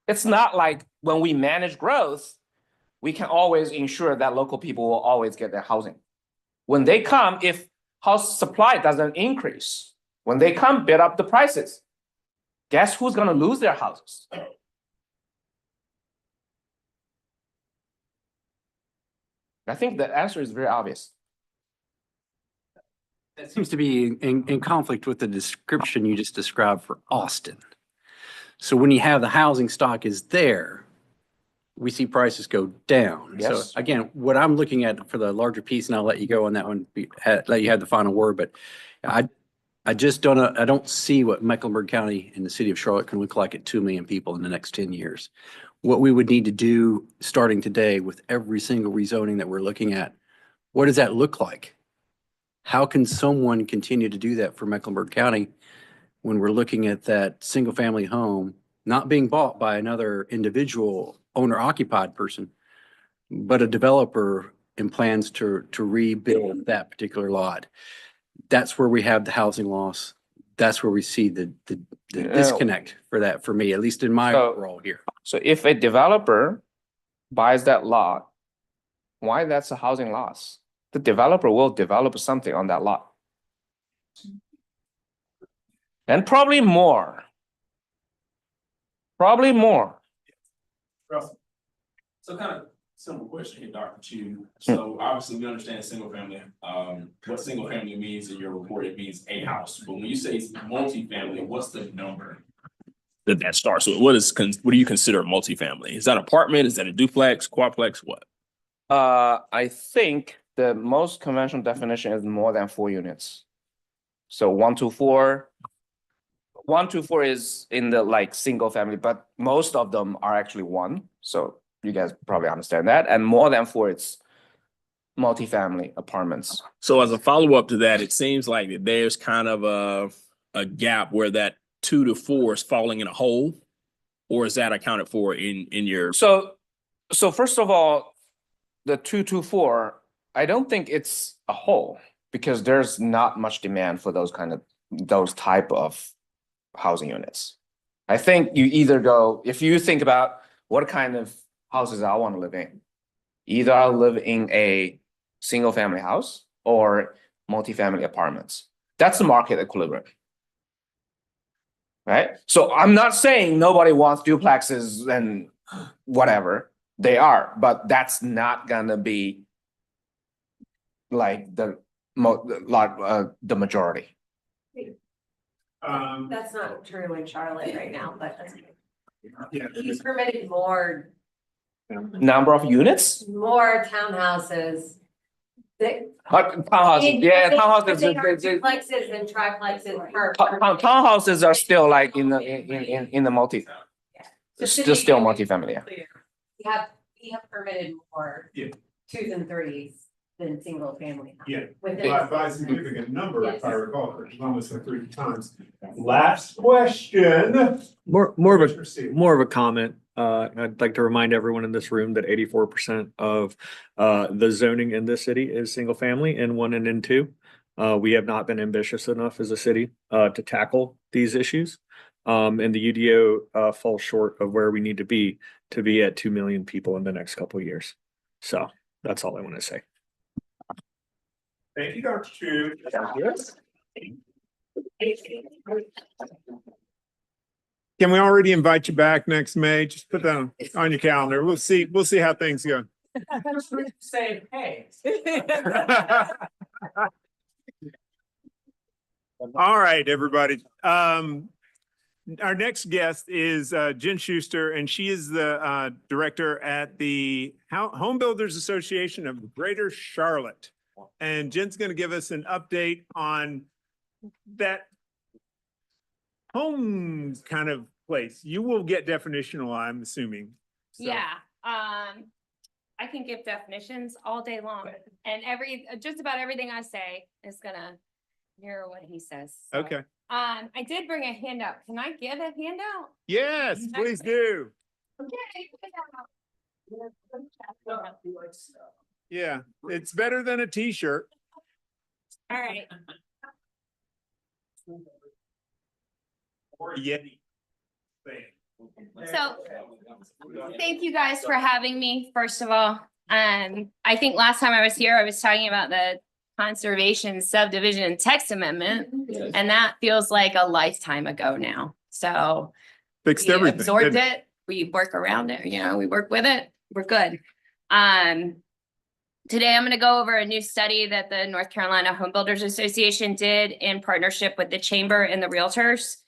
It's not like when we manage growth, we can always ensure that local people will always get their housing. When they come, if house supply doesn't increase, when they come bid up the prices, guess who's gonna lose their houses? I think the answer is very obvious. That seems to be in conflict with the description you just described for Austin. So when you have the housing stock is there, we see prices go down. Yes. So again, what I'm looking at for the larger piece, and I'll let you go on that one, let you have the final word, but I I just I don't see what Mecklenburg County and the city of Charlotte can look like at 2 million people in the next 10 years. What we would need to do starting today with every single rezoning that we're looking at, what does that look like? How can someone continue to do that for Mecklenburg County when we're looking at that single family home not being bought by another individual owner occupied person, but a developer and plans to rebuild that particular lot? That's where we have the housing loss. That's where we see the disconnect for that, for me, at least in my So- role here. So if a developer buys that lot, why that's a housing loss? The developer will develop something on that lot. And probably more. Probably more. Russell. So kind of simple question here, Dr. Chu. So obviously we understand single family, what single family means in your report, it means a house. But when you say it's multifamily, what's the number that starts with? What do you consider multifamily? Is that apartment? Is that a duplex, quadplex, what? I think the most conventional definition is more than 4 units. So 1 to 4. 1 to 4 is in the like single family, but most of them are actually 1. So you guys probably understand that. And more than 4, it's multifamily apartments. So as a follow-up to that, it seems like that there's kind of a gap where that 2 to 4 is falling in a hole, or is that accounted for in your? So first of all, the 2 to 4, I don't think it's a hole because there's not much demand for those type of housing units. I think you either go, if you think about what kind of houses I want to live in, either I'll live in a single family house or multifamily apartments. That's the market equilibrium. Right? So I'm not saying nobody wants duplexes and whatever. They are, but that's not gonna be like the majority. That's not true in Charlotte right now, but Yeah. he's permitted more Number of units? townhouses. Townhouses, yeah, townhouses. Duplexes and triplexes per. Townhouses are still like in the multi, still multifamily, yeah. We have permitted more Yeah. 2s and 3s than single family. Yeah. Within- By a significant number, if I Yes. recall, it's almost like 3 times. Last question. More of Commissioner a, Steele. more of a comment. I'd like to remind everyone in this room that 84% of the zoning in this city is single family in 1 and in 2. We have not been ambitious enough as a city to tackle these issues. And the UDO falls short of where we need to be at 2 million people in the next couple of years. So that's all I want to say. Thank you, Dr. Chu. Can we already invite you back next May? Just put that on your calendar. We'll see how things go. Say, hey. All right, everybody. Our next guest is Jen Schuster, and she is the director at the Home Builders Association of Greater Charlotte. And Jen's going to give us an update on that home kind of place. You will get definitional, I'm assuming. So- Yeah, I can give definitions all day long and just about everything I say is gonna mirror what he says. So, Okay. I did bring a handout. Can I give a handout? Yes, please do. Okay. Yeah, it's better than a t-shirt. All right. Or a Yeti. So thank you guys for having me, first of all. I think last time I was here, I was talking about the conservation subdivision and text amendment, and that feels like a lifetime ago now. So Fixed we everything. absorbed didn't it, we work around it, we work with it, we're good. Today I'm gonna go over a new study that the North Carolina Home Builders Association did in partnership with the Chamber and the Realtors.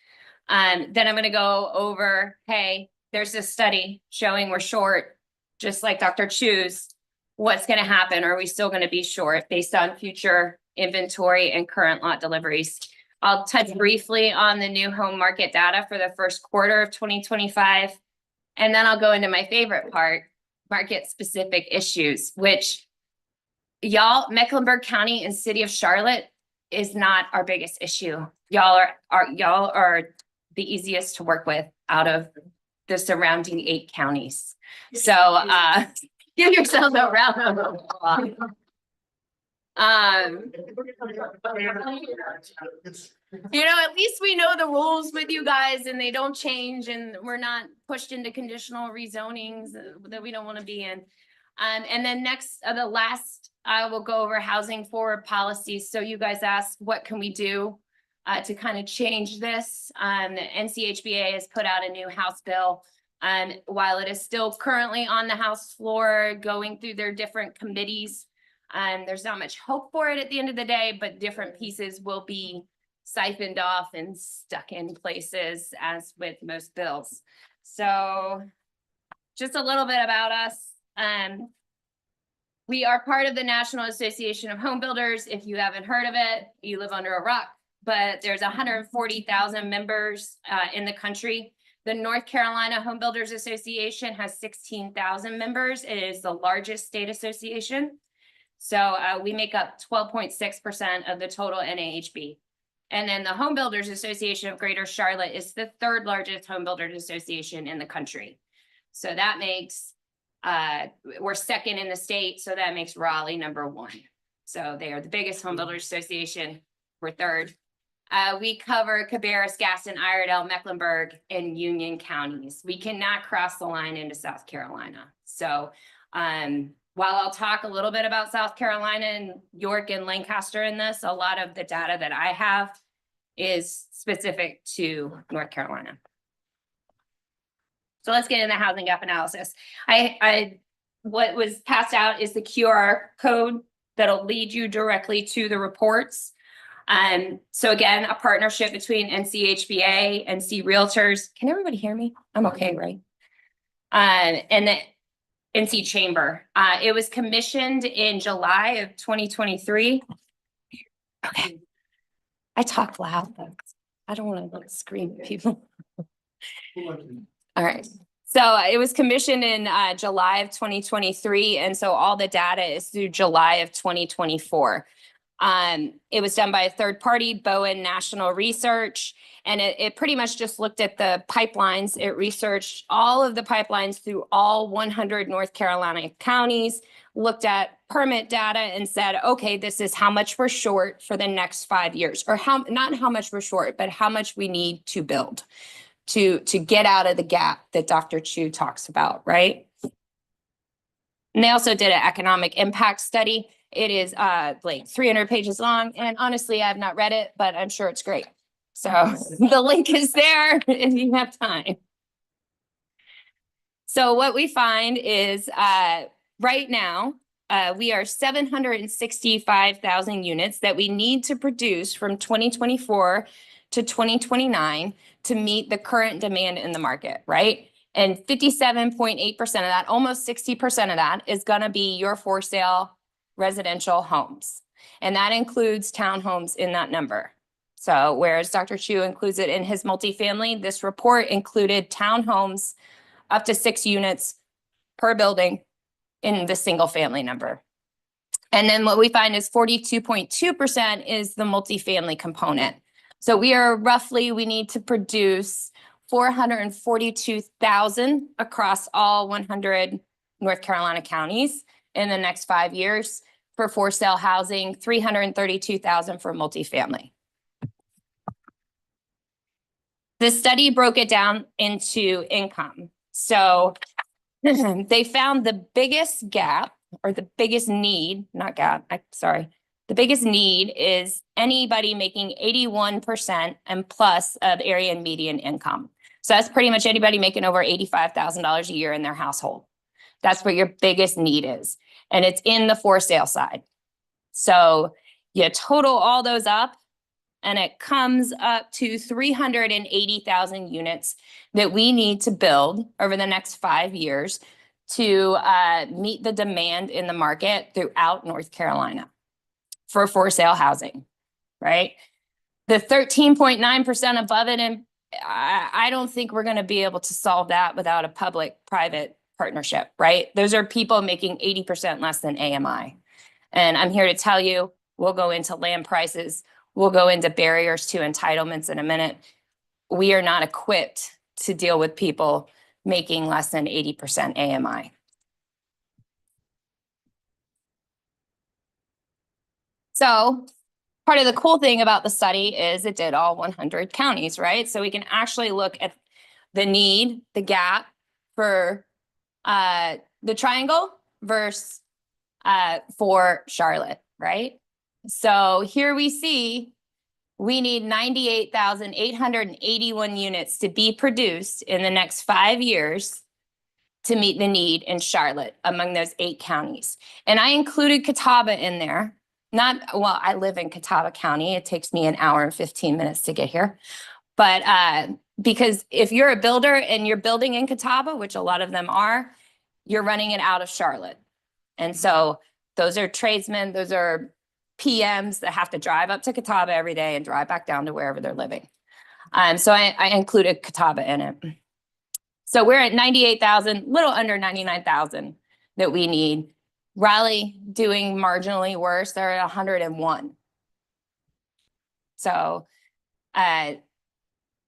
Then I'm gonna go over, hey, there's this study showing we're short, just like Dr. Chu's. What's gonna happen? Are we still gonna be short based on future inventory and current lot deliveries? I'll touch briefly on the new home market data for the first quarter of 2025. And then I'll go into my favorite part, market-specific issues, which y'all, Mecklenburg County and City of Charlotte is not our biggest issue. Y'all are the easiest to work with out of the surrounding 8 counties. So give yourselves a round of applause. At least we know the rules with you guys and they don't change and we're not pushed into conditional rezonings that we don't want to be in. And then next, the last, I will go over housing forward policies. So you guys asked, what can we do to kind of change this? The NCHBA has put out a new House bill. While it is still currently on the House floor, going through their different committees, there's not much hope for it at the end of the day, but different pieces will be siphoned off and stuck in places as with most bills. So just a little bit about us. We are part of the National Association of Home Builders. If you haven't heard of it, you live under a rock, but there's 140,000 members in the country. The North Carolina Home Builders Association has 16,000 members. It is the largest state association. So we make up 12.6% of the total NAHB. And then the Home Builders Association of Greater Charlotte is the 3rd largest home builders association in the country. So that makes, we're 2nd in the state. So that makes Raleigh number 1. So they are the biggest home builders association. We're 3rd. We cover Cabarrus, Gaston, Iredell, Mecklenburg, and Union counties. We cannot cross the line into South Carolina. So while I'll talk a little bit about South Carolina and York and Lancaster in this, a lot of the data that I have is specific to North Carolina. So let's get into housing gap analysis. What was passed out is the QR code that'll lead you directly to the reports. So again, a partnership between NCHBA and NC Realtors. Can everybody hear me? I'm okay, right? And the NC Chamber. It was commissioned in July of 2023. Okay. I talk loud, but I don't want to scream at people. All right. So it was commissioned in July of 2023. And so all the data is through July of 2024. It was done by a third party, Bowen National Research, and it pretty much just looked at the pipelines. It researched all of the pipelines through all 100 North Carolina counties, looked at permit data and said, okay, this is how much we're short for the next 5 years, or not how much we're short, but how much we need to build to get out of the gap that Dr. Chu talks about, right? And they also did an economic impact study. It is like 300 pages long, and honestly, I have not read it, but I'm sure it's great. So the link is there if you have time. So what we find is right now, we are 765,000 units that we need to produce from 2024 to 2029 to meet the current demand in the market, right? And 57.8% of that, almost 60% of that is going to be your for sale residential homes. And that includes townhomes in that number. So whereas Dr. Chu includes it in his multifamily, this report included townhomes up to 6 units per building in the single family number. And then what we find is 42.2% is the multifamily component. So we need to produce 442,000 across all 100 North Carolina counties in the next 5 years for sale housing, 332,000 for multifamily. The study broke it down into income. So they found the biggest gap, or the biggest need, the biggest need is anybody making 81% and plus of area and median income. So that's pretty much anybody making over $85,000 a year in their household. That's what your biggest need is. And it's in the for sale side. So you total all those up and it comes up to 380,000 units that we need to build over the next 5 years to meet the demand in the market throughout North Carolina for sale housing, right? The 13.9% above it, and I don't think we're gonna be able to solve that without a public-private partnership, right? Those are people making 80% less than AMI. And I'm here to tell you, we'll go into land prices, we'll go into barriers to entitlements in a minute. We are not equipped to deal with people making less than 80% AMI. So part of the cool thing about the study is it did all 100 counties, right? So we can actually look at the need, the gap for the triangle versus for Charlotte, right? So here we see we need 98,881 units to be produced in the next 5 years to meet the need in Charlotte among those 8 counties. And I included Catawba in there. I live in Catawba County. It takes me an hour and 15 minutes to get here. But because if you're a builder and you're building in Catawba, which a lot of them are, you're running it out of Charlotte. And so those are tradesmen, those are PMs that have to drive up to Catawba every day and drive back down to wherever they're living. So I included Catawba in it. So we're at 98,000, little under 99,000 that we need. Raleigh doing marginally worse, they're at 101. So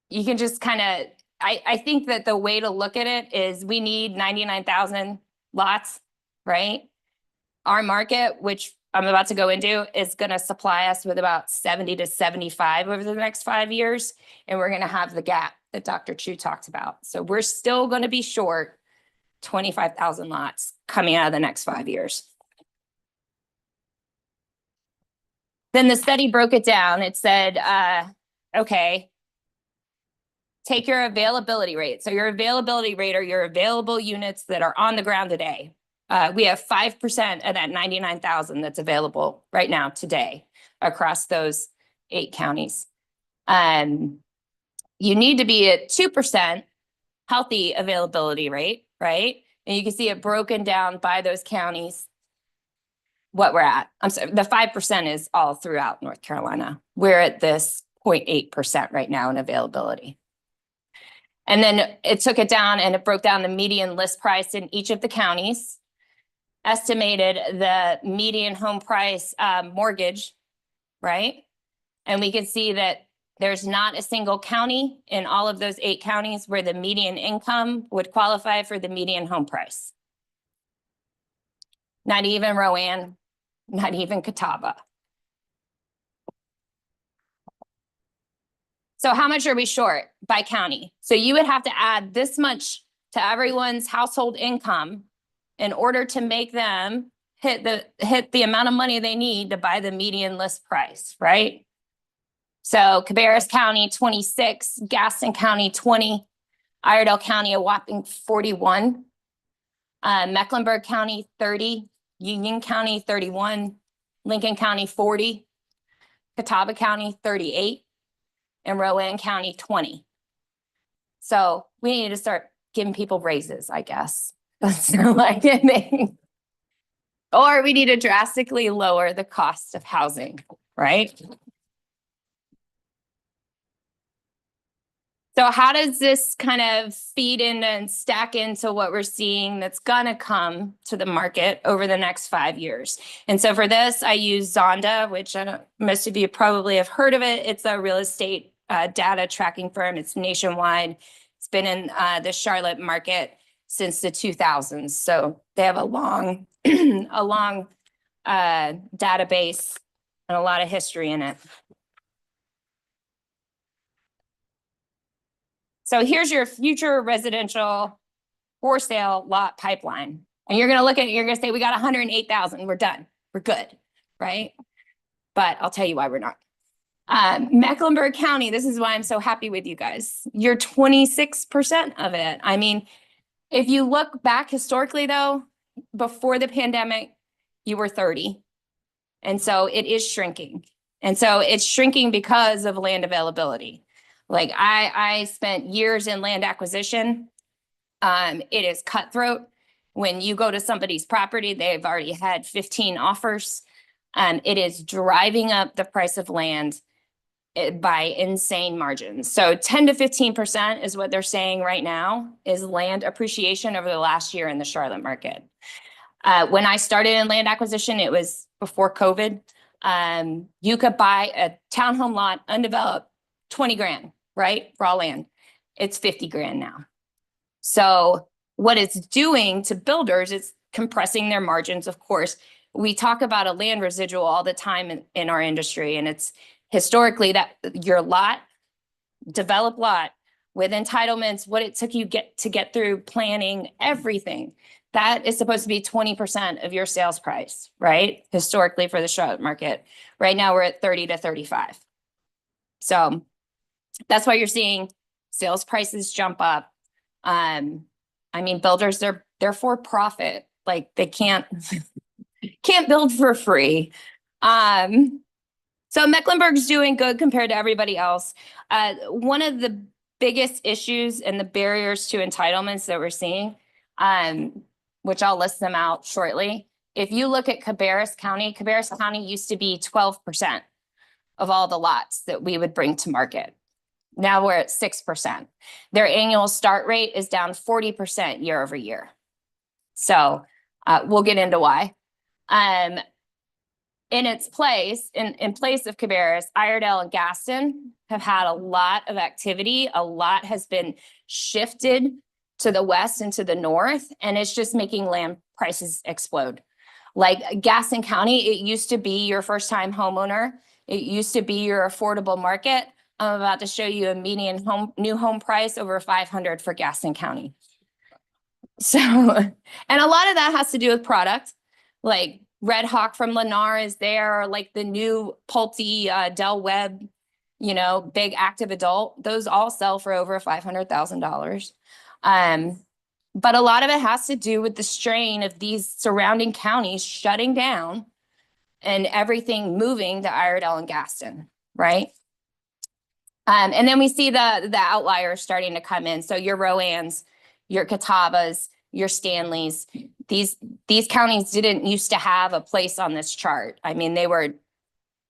you can just kind of, I think that the way to look at it is we need 99,000 lots, right? Our market, which I'm about to go into, is going to supply us with about 70 to 75 over the next 5 years. And we're going to have the gap that Dr. Chu talked about. So we're still going to be short 25,000 lots coming out of the next 5 years. Then the study broke it down. It said, okay, take your availability rate. So your availability rate are your available units that are on the ground today. We have 5% of that 99,000 that's available right now today across those 8 counties. You need to be at 2% healthy availability rate, right? And you can see it broken down by those counties, what we're at. I'm sorry, the 5% is all throughout North Carolina. We're at this 0.8% right now in availability. And then it took it down and it broke down the median list price in each of the counties, estimated the median home price mortgage, right? And we can see that there's not a single county in all of those 8 counties where the median income would qualify for the median home price. Not even Rowan, not even Catawba. So how much are we short by county? So you would have to add this much to everyone's household income in order to make them hit the amount of money they need to buy the median list price, right? So Cabarrus County, 26, Gaston County, 20, Iredell County, a whopping 41, Mecklenburg County, 30, Union County, 31, Lincoln County, 40, Catawba County, 38, and Rowan County, 20. So we need to start giving people raises, I guess. That's not like anything. Or we need to drastically lower the cost of housing, right? So how does this kind of feed in and stack into what we're seeing that's gonna come to the market over the next 5 years? And so for this, I use Zonda, which most of you probably have heard of it. It's a real estate data tracking firm. It's nationwide. It's been in the Charlotte market since the 2000s. So they have a long, database and a lot of history in it. So here's your future residential for sale lot pipeline. And you're gonna look at it, you're gonna say, we got 108,000, we're done, we're good, right? But I'll tell you why we're not. Mecklenburg County, this is why I'm so happy with you guys. You're 26% of it. I mean, if you look back historically though, before the pandemic, you were 30. And so it is shrinking. And so it's shrinking because of land availability. Like I spent years in land acquisition. It is cutthroat. When you go to somebody's property, they've already had 15 offers. It is driving up the price of land by insane margins. So 10 to 15% is what they're saying right now is land appreciation over the last year in the Charlotte market. When I started in land acquisition, it was before COVID. You could buy a townhome lot undeveloped, 20 grand, right? Raw land. It's 50 grand now. So what it's doing to builders, it's compressing their margins. Of course, we talk about a land residual all the time in our industry, and it's historically that your lot, developed lot with entitlements, what it took you to get through planning, everything. That is supposed to be 20% of your sales price, right? Historically for the Charlotte market. Right now we're at 30 to 35. So that's why you're seeing sales prices jump up. I mean, builders, they're for profit. Like they can't build for free. So Mecklenburg's doing good compared to everybody else. One of the biggest issues and the barriers to entitlements that we're seeing, which I'll list them out shortly. If you look at Cabarrus County used to be 12% of all the lots that we would bring to market. Now we're at 6%. Their annual start rate is down 40% year over year. So we'll get into why. In its place, in place of Cabarrus, Iredell and Gaston have had a lot of activity. A lot has been shifted to the west and to the north, and it's just making land prices explode. Like Gaston County, it used to be your first time homeowner. It used to be your affordable market. I'm about to show you a median new home price over 500 for Gaston County. So, and a lot of that has to do with product, like Red Hawk from Lennar is there, or like the new Pulte Del Webb, you know, big active adult. Those all sell for over $500,000. But a lot of it has to do with the strain of these surrounding counties shutting down and everything moving to Iredell and Gaston, right? And then we see the outliers starting to come in. So your Roans, your Catawbas, your Stanleys, these counties didn't used to have a place on this chart. I mean, they were,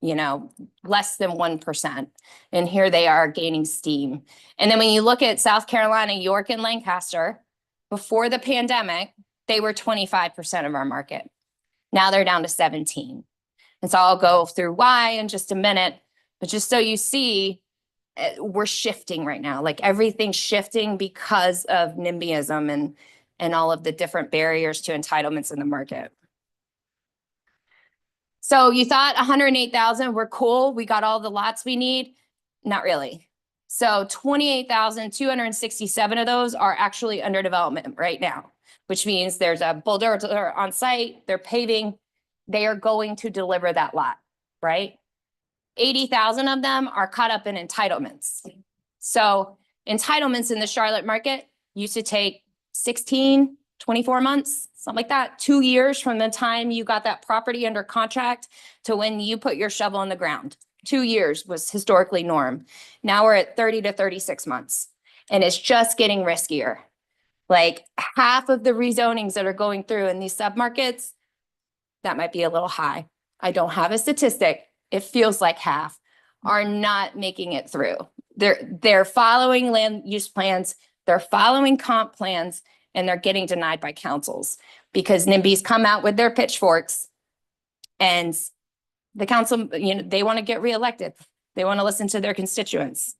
you know, less than 1%. And here they are gaining steam. And then when you look at South Carolina, York and Lancaster, before the pandemic, they were 25% of our market. Now they're down to 17. And so I'll go through why in just a minute, but just so you see, we're shifting right now. Like everything's shifting because of NIMBYism and all of the different barriers to entitlements in the market. So you thought 108,000 were cool. We got all the lots we need. Not really. So 28,267 of those are actually under development right now, which means there's a builder on site, they're paving, they are going to deliver that lot, right? 80,000 of them are caught up in entitlements. So entitlements in the Charlotte market used to take 16, 24 months, something like that, 2 years from the time you got that property under contract to when you put your shovel in the ground. 2 years was historically norm. Now we're at 30 to 36 months, and it's just getting riskier. Like half of the rezonings that are going through in these submarkets, that might be a little high. I don't have a statistic. It feels like half are not making it through. They're following land use plans, they're following comp plans, and they're getting denied by councils because NIMBYs come out with their pitchforks and the council, you know, they want to get reelected. They want to listen to their constituents.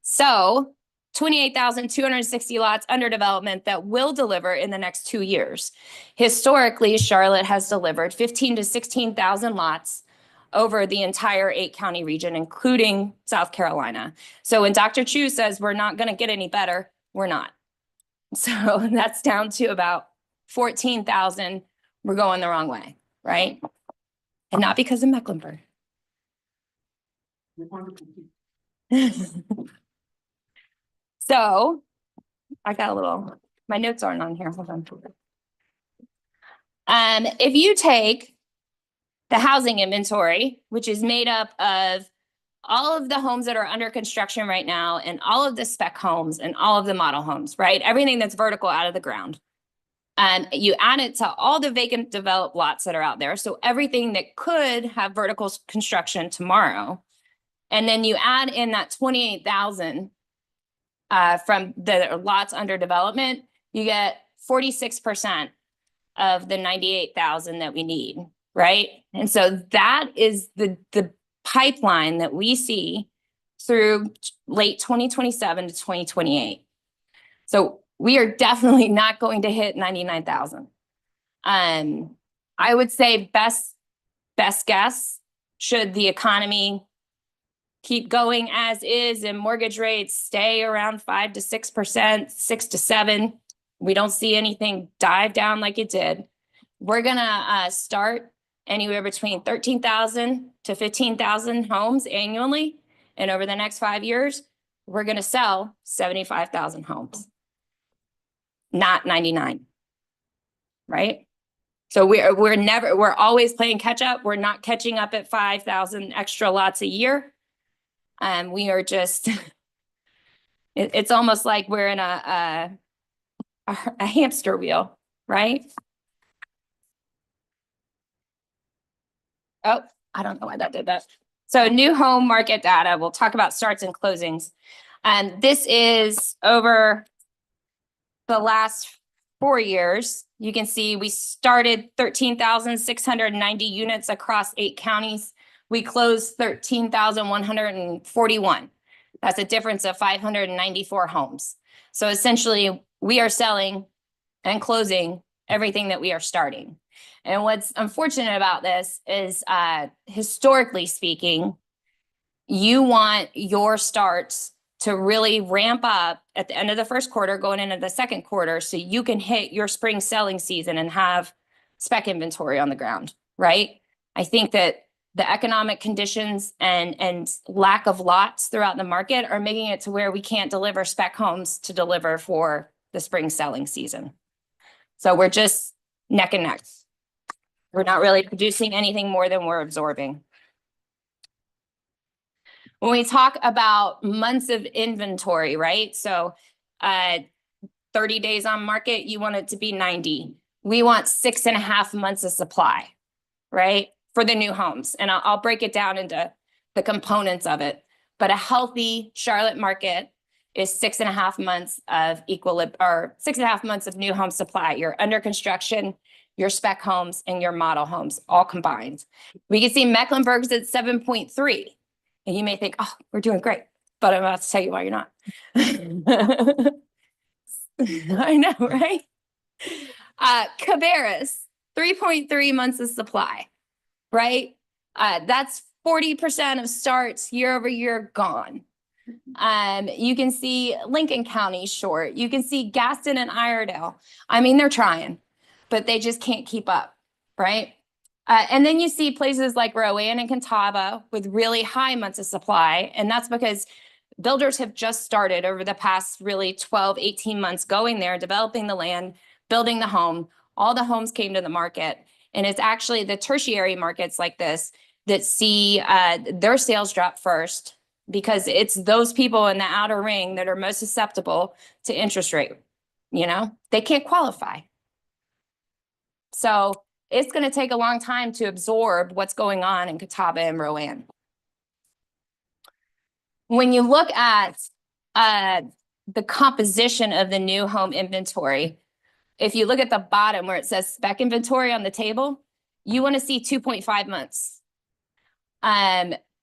So 28,260 lots under development that will deliver in the next 2 years. Historically, Charlotte has delivered 15 to 16,000 lots over the entire 8-county region, including South Carolina. So when Dr. Chu says we're not going to get any better, we're not. So that's down to about 14,000. We're going the wrong way, right? And not because of Mecklenburg. So I got a little, my notes aren't on here. Hold on. If you take the housing inventory, which is made up of all of the homes that are under construction right now and all of the spec homes and all of the model homes, right? Everything that's vertical out of the ground. And you add it to all the vacant developed lots that are out there. So everything that could have vertical construction tomorrow, And then you add in that 28,000 from the lots under development, you get 46% of the 98,000 that we need, right? And so that is the pipeline that we see through late 2027 to 2028. So we are definitely not going to hit 99,000. I would say best guess, should the economy keep going as is and mortgage rates stay around 5 to 6%, 6 to 7%, we don't see anything dive down like it did. We're gonna start anywhere between 13,000 to 15,000 homes annually. And over the next 5 years, we're gonna sell 75,000 homes, not 99, right? So we're always playing catch up. We're not catching up at 5,000 extra lots a year. We are just, it's almost like we're in a hamster wheel, right? Oh, I don't know why that did that. So new home market data, we'll talk about starts and closings. And this is over the last 4 years. You can see we started 13,690 units across 8 counties. We closed 13,141. That's a difference of 594 homes. So essentially, we are selling and closing everything that we are starting. And what's unfortunate about this is, historically speaking, you want your starts to really ramp up at the end of the first quarter, going into the second quarter, so you can hit your spring selling season and have spec inventory on the ground, right? I think that the economic conditions and lack of lots throughout the market are making it to where we can't deliver spec homes to deliver for the spring selling season. So we're just neck and neck. We're not really producing anything more than we're absorbing. When we talk about months of inventory, right? So 30 days on market, you want it to be 90. We want 6.5 months of supply, right? For the new homes. And I'll break it down into the components of it. But a healthy Charlotte market is 6.5 months of or 6.5 months of new home supply. You're under construction, your spec homes, and your model homes all combined. We can see Mecklenburg's at 7.3. And you may think, oh, we're doing great. But I'm about to tell you why you're not. I know, right? Cabarrus, 3.3 months of supply, right? That's 40% of starts year over year gone. You can see Lincoln County short. You can see Gaston and Iredell. I mean, they're trying, but they just can't keep up, right? And then you see places like Rowan and Catawba with really high months of supply. And that's because builders have just started over the past really 12, 18 months going there, developing the land, building the home. All the homes came to the market. And it's actually the tertiary markets like this that see their sales drop first, because it's those people in the outer ring that are most susceptible to interest rate. You know, they can't qualify. So it's going to take a long time to absorb what's going on in Catawba and Rowan. When you look at the composition of the new home inventory, if you look at the bottom where it says spec inventory on the table, you want to see 2.5 months.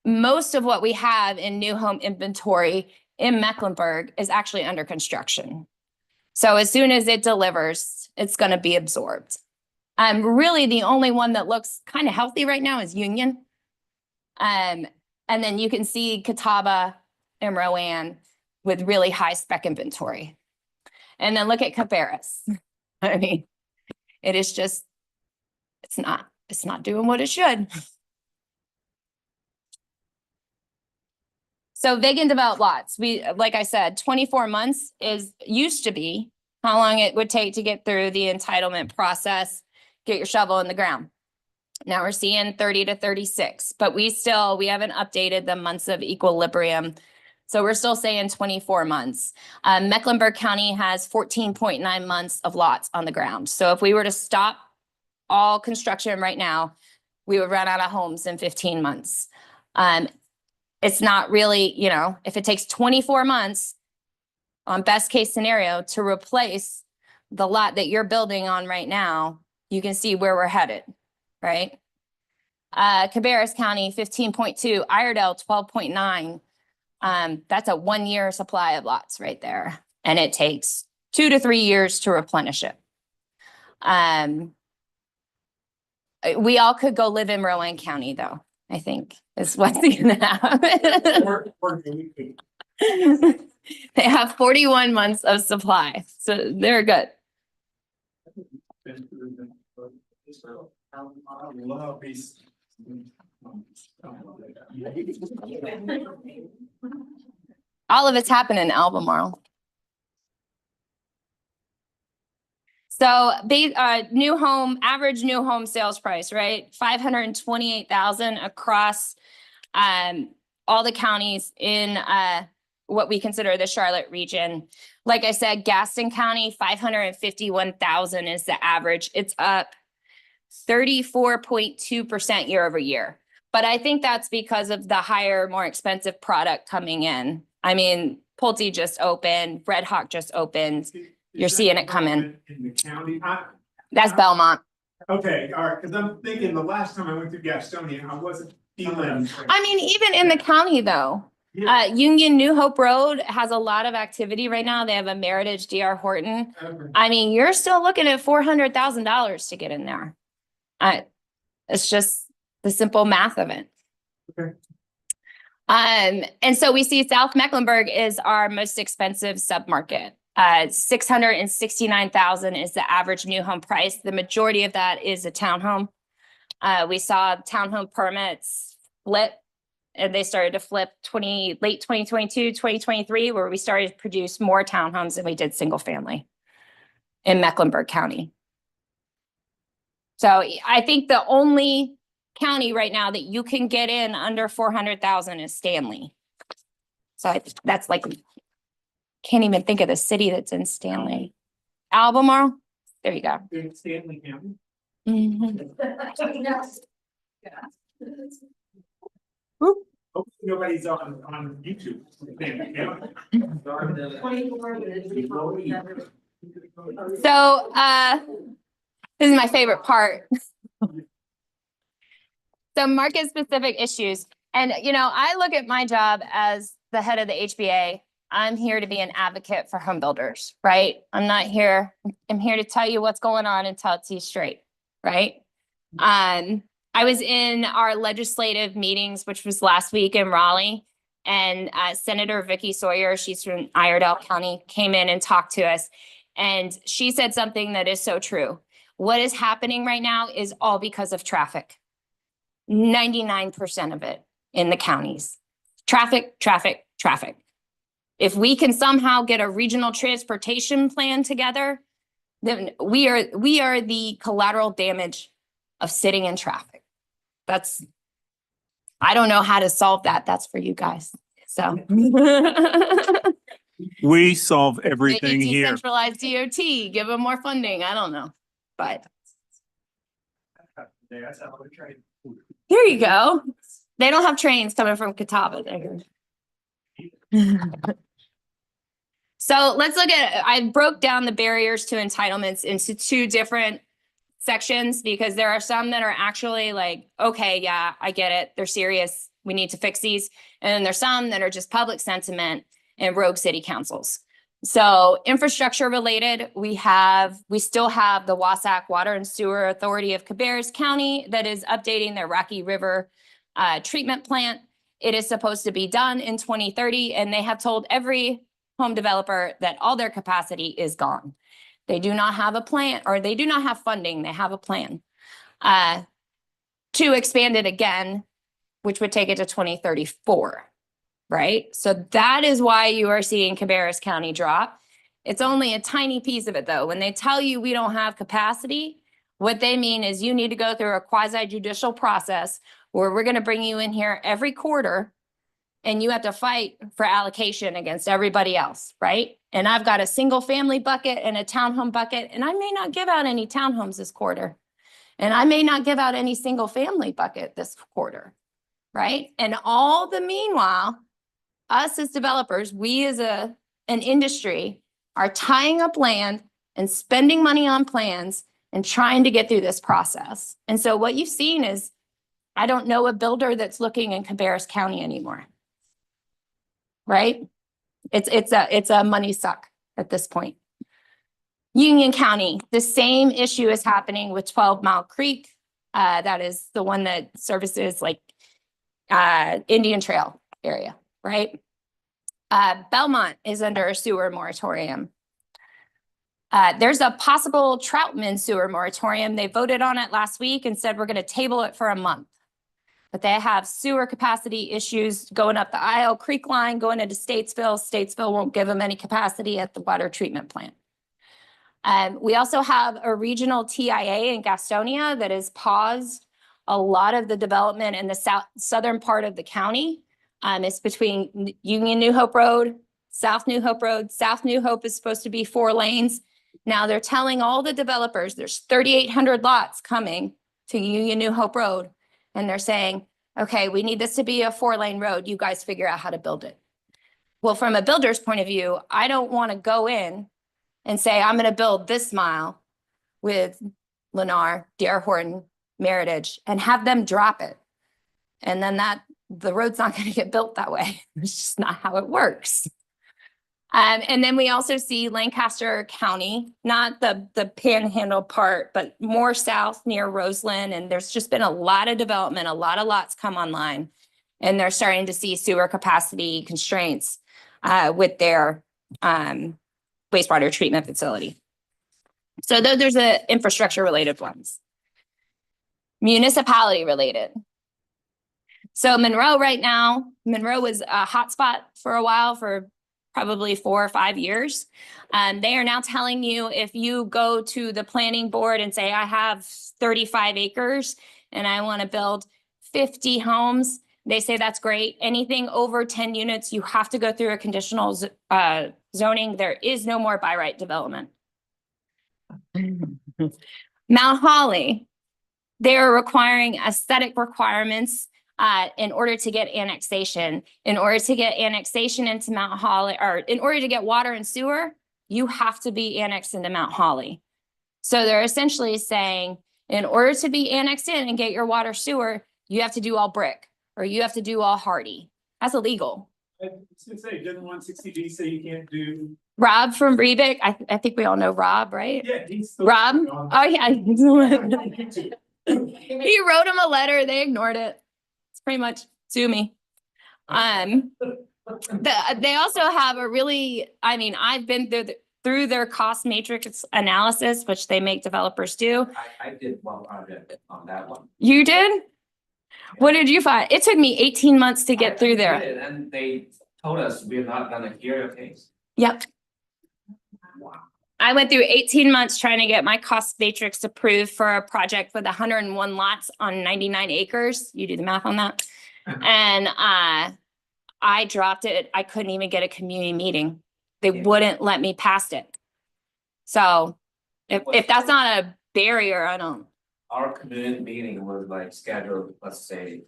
Most of what we have in new home inventory in Mecklenburg is actually under construction. So as soon as it delivers, it's going to be absorbed. Really the only one that looks kind of healthy right now is Union. And then you can see Catawba and Rowan with really high spec inventory. And then look at Cabarrus. I mean, it is just, it's not doing what it should. So vacant developed lots, like I said, 24 months used to be how long it would take to get through the entitlement process, get your shovel in the ground. Now we're seeing 30 to 36, but we haven't updated the months of equilibrium. So we're still saying 24 months. Mecklenburg County has 14.9 months of lots on the ground. So if we were to stop all construction right now, we would run out of homes in 15 months. It's not really, you know, if it takes 24 months on best case scenario to replace the lot that you're building on right now, you can see where we're headed, right? Cabarrus County, 15.2, Iredell, 12.9. That's a 1-year supply of lots right there. And it takes 2 to 3 years to replenish it. We all could go live in Rowan County though, I think is what's gonna happen. They have 41 months of supply, so they're good. All of it's happened in Albemarle. So average new home sales price, right? 528,000 across all the counties in what we consider the Charlotte region. Like I said, Gaston County, 551,000 is the average. It's up 34.2% year over year. But I think that's because of the higher, more expensive product coming in. I mean, Pulte just opened, Red Hawk just opened. You're seeing it come in. In the county? That's Belmont. Okay, all right, because I'm thinking the last time I went through Gastonia, I wasn't feeling. I mean, even in the county though, Union New Hope Road has a lot of activity right now. They have a Meritage DR Horton. I mean, you're still looking at $400,000 to get in there. It's just the simple math of it. Okay. And so we see South Mecklenburg is our most expensive submarket. 669,000 is the average new home price. The majority of that is a townhome. We saw townhome permits flip, and they started to flip late 2022, 2023, where we started to produce more townhomes than we did single family in Mecklenburg County. So I think the only county right now that you can get in under 400,000 is Stanley. So that's like, can't even think of the city that's in Stanley. Albemarle, there you go. In Stanley County. Hope nobody's on YouTube. So this is my favorite part. So market specific issues. And you know, I look at my job as the head of the HBA. I'm here to be an advocate for home builders, right? I'm here to tell you what's going on and tell it to you straight, right? I was in our legislative meetings, which was last week in Raleigh, and Senator Vicky Sawyer, she's from Iredell County, came in and talked to us. And she said something that is so true. What is happening right now is all because of traffic. 99% of it in the counties. Traffic, traffic, traffic. If we can somehow get a regional transportation plan together, then we are the collateral damage of sitting in traffic. I don't know how to solve that. That's for you guys. So We solve everything maybe here. decentralized DOT, give them more funding. I don't know, but here you go. They don't have trains coming from Catawba. So let's look at, I broke down the barriers to entitlements into 2 different sections because there are some that are actually like, okay, yeah, I get it. They're serious. We need to fix these. And then there's some that are just public sentiment and rogue city councils. So infrastructure related, we still have the Wasatch Water and Sewer Authority of Cabarrus County that is updating their Rocky River treatment plant. It is supposed to be done in 2030, and they have told every home developer that all their capacity is gone. They do not have a plan, or they do not have funding. They have a plan to expand it again, which would take it to 2034, right? So that is why you are seeing Cabarrus County drop. It's only a tiny piece of it though. When they tell you we don't have capacity, what they mean is you need to go through a quasi judicial process where we're going to bring you in here every quarter and you have to fight for allocation against everybody else, right? And I've got a single family bucket and a townhome bucket, and I may not give out any townhomes this quarter. And I may not give out any single family bucket this quarter, right? And all the meanwhile, us as developers, we as an industry are tying up land and spending money on plans and trying to get through this process. And so what you've seen is, I don't know a builder that's looking in Cabarrus County anymore. Right? It's a money suck at this point. Union County, the same issue is happening with 12 Mile Creek. That is the one that services like Indian Trail area, right? Belmont is under a sewer moratorium. There's a possible Troutman sewer moratorium. They voted on it last week and said we're going to table it for a month. But they have sewer capacity issues going up the Isle Creek line, going into Statesville. Statesville won't give them any capacity at the water treatment plant. We also have a regional TIA in Gastonia that has paused a lot of the development in the southern part of the county. It's between Union New Hope Road, South New Hope Road. South New Hope is supposed to be 4 lanes. Now they're telling all the developers there's 3,800 lots coming to Union New Hope Road. And they're saying, okay, we need this to be a 4-lane road. You guys figure out how to build it. Well, from a builder's point of view, I don't want to go in and say, I'm going to build this mile with Lennar, D.R. Horton, Meritage, and have them drop it. And then the road's not going to get built that way. It's just not how it works. And then we also see Lancaster County, not the panhandle part, but more south near Roseland. And there's just been a lot of development, a lot of lots come online. And they're starting to see sewer capacity constraints with their wastewater treatment facility. So there's the infrastructure related ones. Municipality related. So Monroe right now, Monroe was a hotspot for a while, for probably 4 or 5 years. They are now telling you, if you go to the planning board and say, I have 35 acres and I want to build 50 homes, they say that's great. Anything over 10 units, you have to go through a conditional zoning. There is no more by right development. Mount Holly, they're requiring aesthetic requirements in order to get annexation. In order to get annexation into Mount Holly, or in order to get water and sewer, you have to be annexed into Mount Holly. So they're essentially saying, in order to be annexed in and get your water sewer, you have to do all brick, or you have to do all hardy. That's illegal. I was gonna say, didn't 160B say you can't do? Rob from Rebic, I think we all know Rob, right? Yeah, he's. Rob? Oh, yeah. He wrote him a letter, they ignored it. It's pretty much sue me. They also have a really, I mean, I've been through their cost matrix analysis, which they make developers do. I did one project on that one. You did? What did you find? It took me 18 months to get through there. And they told us we're not gonna hear your case. Yep. I went through 18 months trying to get my cost matrix approved for a project with 101 lots on 99 acres. You do the math on that. And I dropped it. I couldn't even get a community meeting. They wouldn't let me past it. So if that's not a barrier, I don't. Our community meeting was like scheduled, let's say,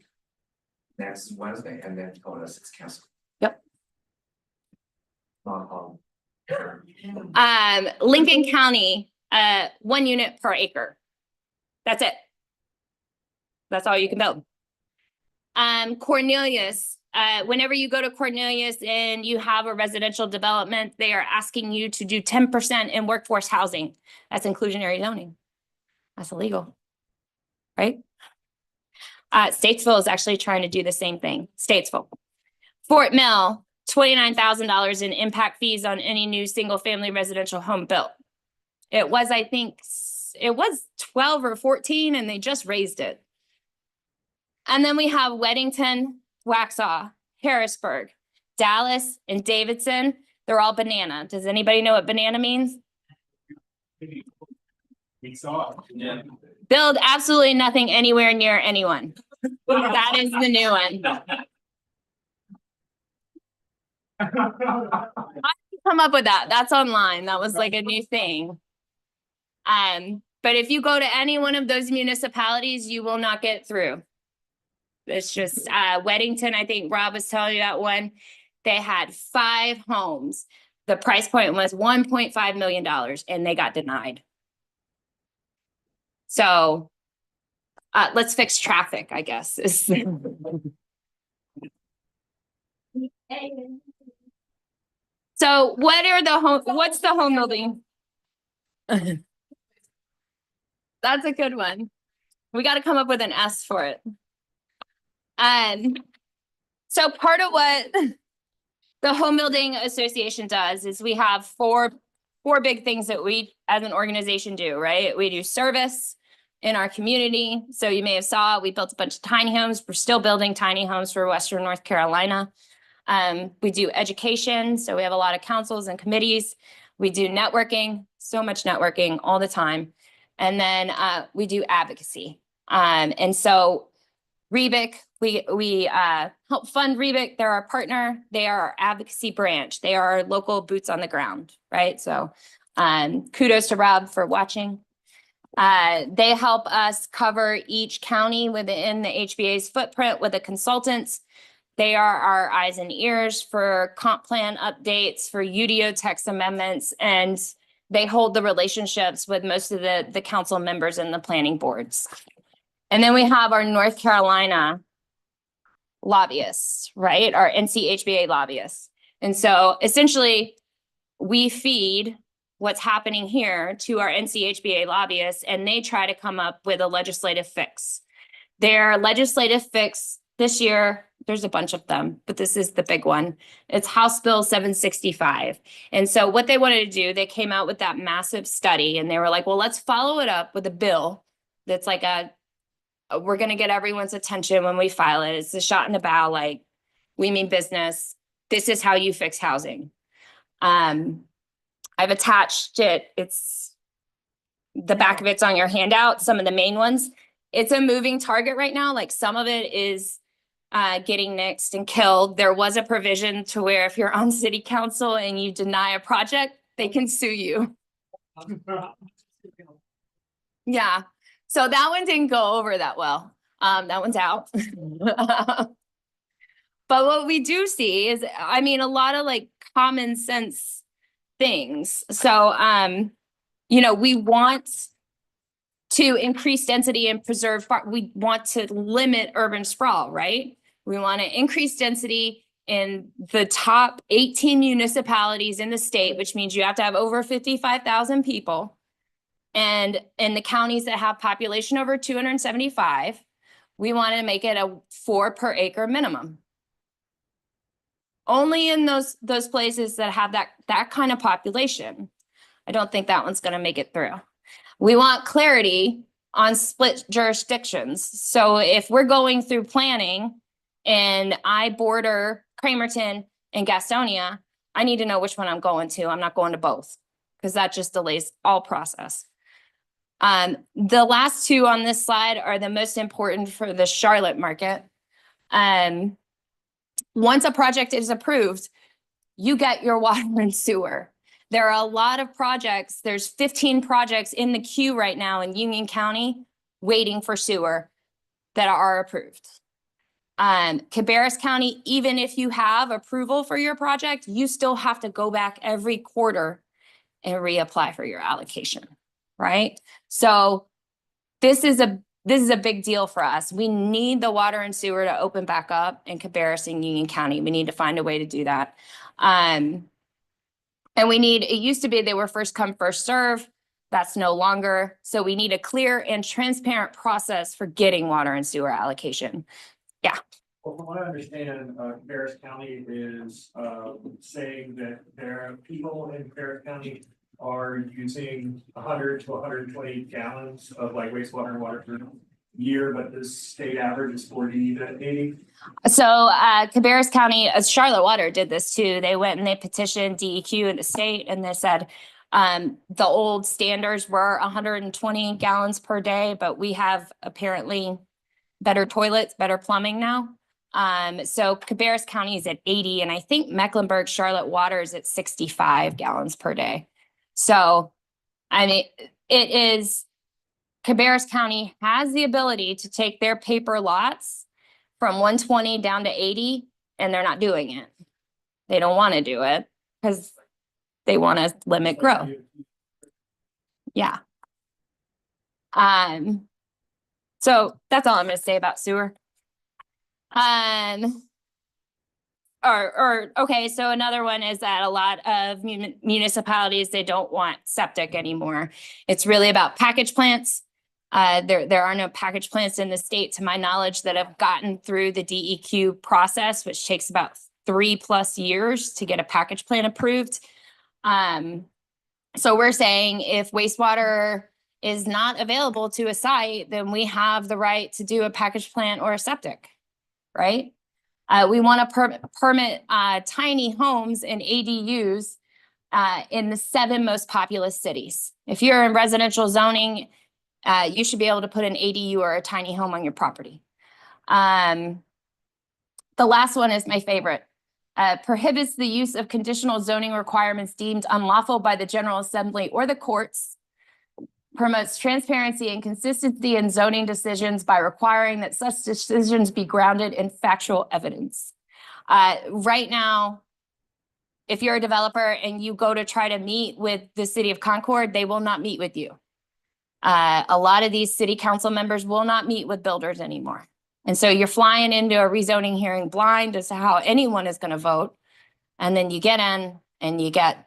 next Wednesday, and then told us it's canceled. Yep. Not Lincoln County, 1 unit per acre. That's it. That's all you can build. Cornelius, whenever you go to Cornelius and you have a residential development, they are asking you to do 10% in workforce housing. That's inclusionary zoning. That's illegal, right? Statesville is actually trying to do the same thing. Statesville. Fort Mill, $29,000 in impact fees on any new single-family residential home built. It was, I think, it was 12 or 14, and they just raised it. And then we have Weddington, Waxhaw, Harrisburg, Dallas, and Davidson. They're all banana. Does anybody know what banana means? We saw it. Yeah. Build absolutely nothing anywhere near anyone. That is the new one. I didn't come up with that. That's online. That was like a new thing. But if you go to any one of those municipalities, you will not get through. It's just, Weddington, I think Rob was telling you that one. They had 5 homes. The price point was $1.5 million and they got denied. So, let's fix traffic, I guess. is- So what's the home building? That's a good one. We got to come up with an S for it. So part of what the Home Building Association does is we have four big things that we as an organization do, right? We do service in our community. So you may have saw, we built a bunch of tiny homes. We're still building tiny homes for Western North Carolina. We do education. So we have a lot of councils and committees. We do networking, so much networking all the time. And then we do advocacy. And so Rebic, we help fund Rebic. They're our partner. They are our advocacy branch. They are our local boots on the ground, right? So kudos to Rob for watching. They help us cover each county within the HBA's footprint with the consultants. They are our eyes and ears for comp plan updates, for UDO text amendments, and they hold the relationships with most of the council members and the planning boards. And then we have our North Carolina lobbyists, right? Our NCHBA lobbyists. And so essentially we feed what's happening here to our NCHBA lobbyists, and they try to come up with a legislative fix. Their legislative fix this year, there's a bunch of them, but this is the big one. It's House Bill 765. And so what they wanted to do, they came out with that massive study and they were like, well, let's follow it up with a bill that's like we're going to get everyone's attention when we file it. It's a shot in the bow, like, we mean business. This is how you fix housing. I've attached it. It's the back of it's on your handout, some of the main ones. It's a moving target right now. Like some of it is getting nixed and killed. There was a provision to where if you're on city council and you deny a project, they can sue you. Yeah. So that one didn't go over that well. That one's out. But what we do see is, I mean, a lot of like common sense things. So, you know, we want to increase density and preserve, we want to limit urban sprawl, right? We want to increase density in the top 18 municipalities in the state, which means you have to have over 55,000 people. And in the counties that have population over 275, we want to make it a 4 per acre minimum. Only in those places that have that kind of population. I don't think that one's going to make it through. We want clarity on split jurisdictions. So if we're going through planning and I border Cramerton and Gastonia, I need to know which one I'm going to. I'm not going to both because that just delays all process. The last two on this slide are the most important for the Charlotte market. Once a project is approved, you get your water and sewer. There are a lot of projects. There's 15 projects in the queue right now in Union County waiting for sewer that are approved. Cabarrus County, even if you have approval for your project, you still have to go back every quarter and reapply for your allocation, right? So this is a big deal for us. We need the water and sewer to open back up in Cabarrus and Union County. We need to find a way to do that. And it used to be they were first come, first serve. That's no longer. So we need a clear and transparent process for getting water and sewer allocation. Yeah. Well, from what I understand, Cabarrus County is saying that their people in Cabarrus County are using 100 to 120 gallons of like wastewater and water per year, but the state average is 40 to 80. So Cabarrus County, Charlotte Water did this too. They went and they petitioned DEQ in the state and they said the old standards were 120 gallons per day, but we have apparently better toilets, better plumbing now. So Cabarrus County is at 80 and I think Mecklenburg Charlotte Water is at 65 gallons per day. So, I mean, it is, Cabarrus County has the ability to take their paper lots from 120 down to 80, and they're not doing it. They don't want to do it because they want to limit growth. Yeah. So that's all I'm gonna say about sewer. Okay, so another one is that a lot of municipalities, they don't want septic anymore. It's really about package plants. There are no package plants in the state, to my knowledge, that have gotten through the DEQ process, which takes about 3+ years to get a package plant approved. So we're saying if wastewater is not available to a site, then we have the right to do a package plant or a septic, right? We want to permit tiny homes and ADUs in the 7 most populous cities. If you're in residential zoning, you should be able to put an ADU or a tiny home on your property. The last one is my favorite. Prohibits the use of conditional zoning requirements deemed unlawful by the General Assembly or the courts. Promotes transparency and consistency in zoning decisions by requiring that such decisions be grounded in factual evidence. Right now, if you're a developer and you go to try to meet with the city of Concord, they will not meet with you. A lot of these city council members will not meet with builders anymore. And so you're flying into a rezoning hearing blind as to how anyone is going to vote. And then you get in and you get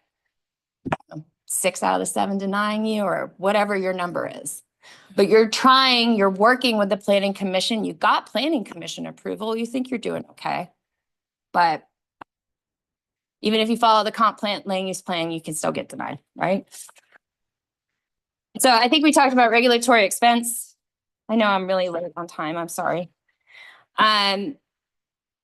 6 out of 7 denying you, or whatever your number is. But you're working with the planning commission. You got planning commission approval. You think you're doing okay. But even if you follow the comp plan, land use plan, you can still get denied, right? So I think we talked about regulatory expense. I know I'm really late on time. I'm sorry.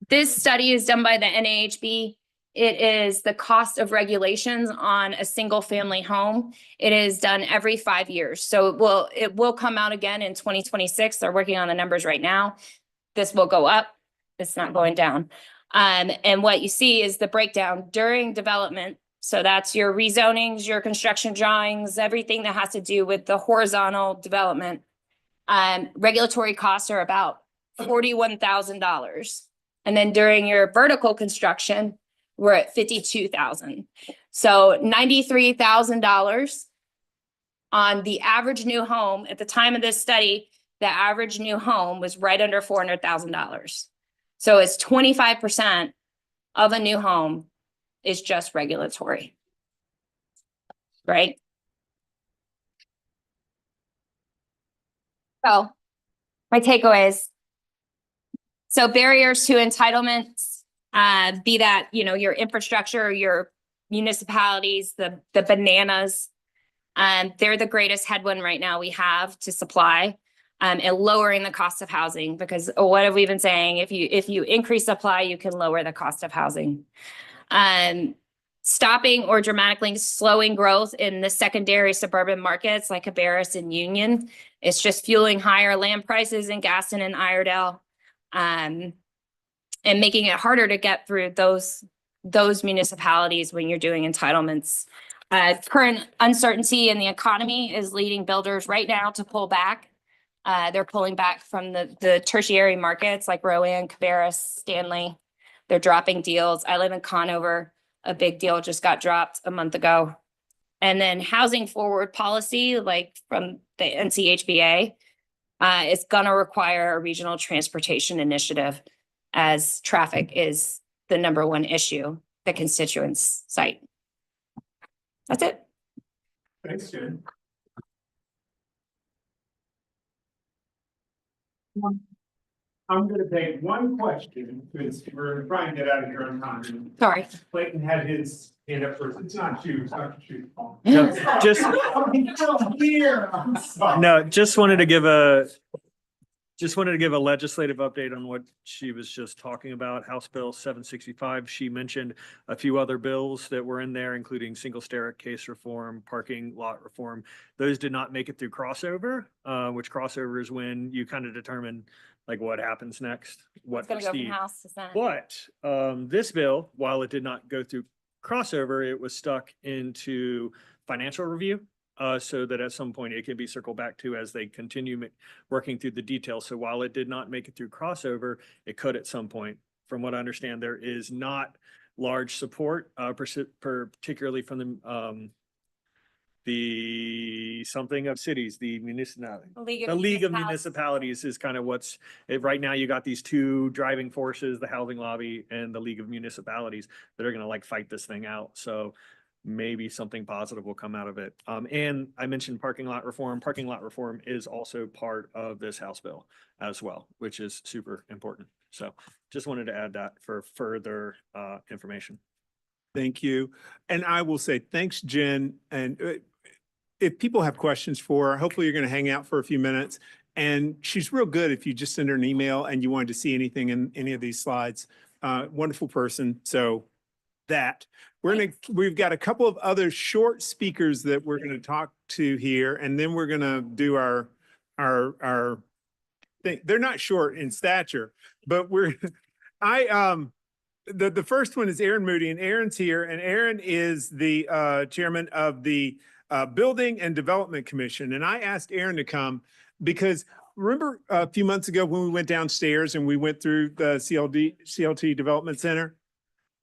This study is done by the NAHB. It is the cost of regulations on a single family home. It is done every 5 years. So it will come out again in 2026. They're working on the numbers right now. This will go up. It's not going down. And what you see is the breakdown during development. So that's your rezonings, your construction drawings, everything that has to do with the horizontal development. Regulatory costs are about $41,000. And then during your vertical construction, we're at $52,000. So $93,000 on the average new home. At the time of this study, the average new home was right under $400,000. So it's 25% of a new home is just regulatory, right? So my takeaways. So barriers to entitlements, be that, your infrastructure, your municipalities, the bananas, they're the greatest headwind right now we have to supply, and lowering the cost of housing, because what have we been saying? If you increase supply, you can lower the cost of housing. Stopping or dramatically slowing growth in the secondary suburban markets like Cabarrus and Union. It's just fueling higher land prices in Gaston and Iredell. And making it harder to get through those municipalities when you're doing entitlements. Current uncertainty in the economy is leading builders right now to pull back. They're pulling back from the tertiary markets like Rowan, Cabarrus, Stanley. They're dropping deals. I live in Conover. A big deal just got dropped a month ago. And then housing forward policy, like from the NCHBA, is gonna require a regional transportation initiative, as traffic is the #1 issue the constituents cite. That's it. Thanks, Jen. I'm gonna take one question, because we're trying to get out of here on time. Sorry. Clayton had his hand up first. It's not you, it's Dr. Chu. Just wanted to give a legislative update on what she was just talking about, House Bill 765. She mentioned a few other bills that were in there, including single staircase reform, parking lot reform. Those did not make it through crossover, which crossover is when you kind of determine like what happens next, what It's gonna go from proceeds. House to Senate. But this bill, while it did not go through crossover, it was stuck into financial review. so that at some point it can be circled back to as they continue working through the details. So while it did not make it through crossover, it could at some point. From what I understand, there is not large support, particularly from the something of cities, the municipality. The League of Municipalities is kind of right now you got these two driving forces, the housing lobby and the League of Municipalities that are going to like fight this thing out. So maybe something positive will come out of it. And I mentioned parking lot reform. Parking lot reform is also part of this House bill as well, which is super important. So just wanted to add that for further information. Thank you. And I will say, thanks, Jen. And if people have questions for her, hopefully you're going to hang out for a few minutes. And she's real good if you just send her an email and you wanted to see anything in any of these slides. Wonderful person. So we've got a couple of other short speakers that we're going to talk to here, and then we're going to do our thing. They're not short in stature, but the first one is Aaron Moody, and Aaron's here, and Aaron is the chairman of the Building and Development Commission. And I asked Aaron to come because remember a few months ago when we went downstairs and we went through the CLT Development Center?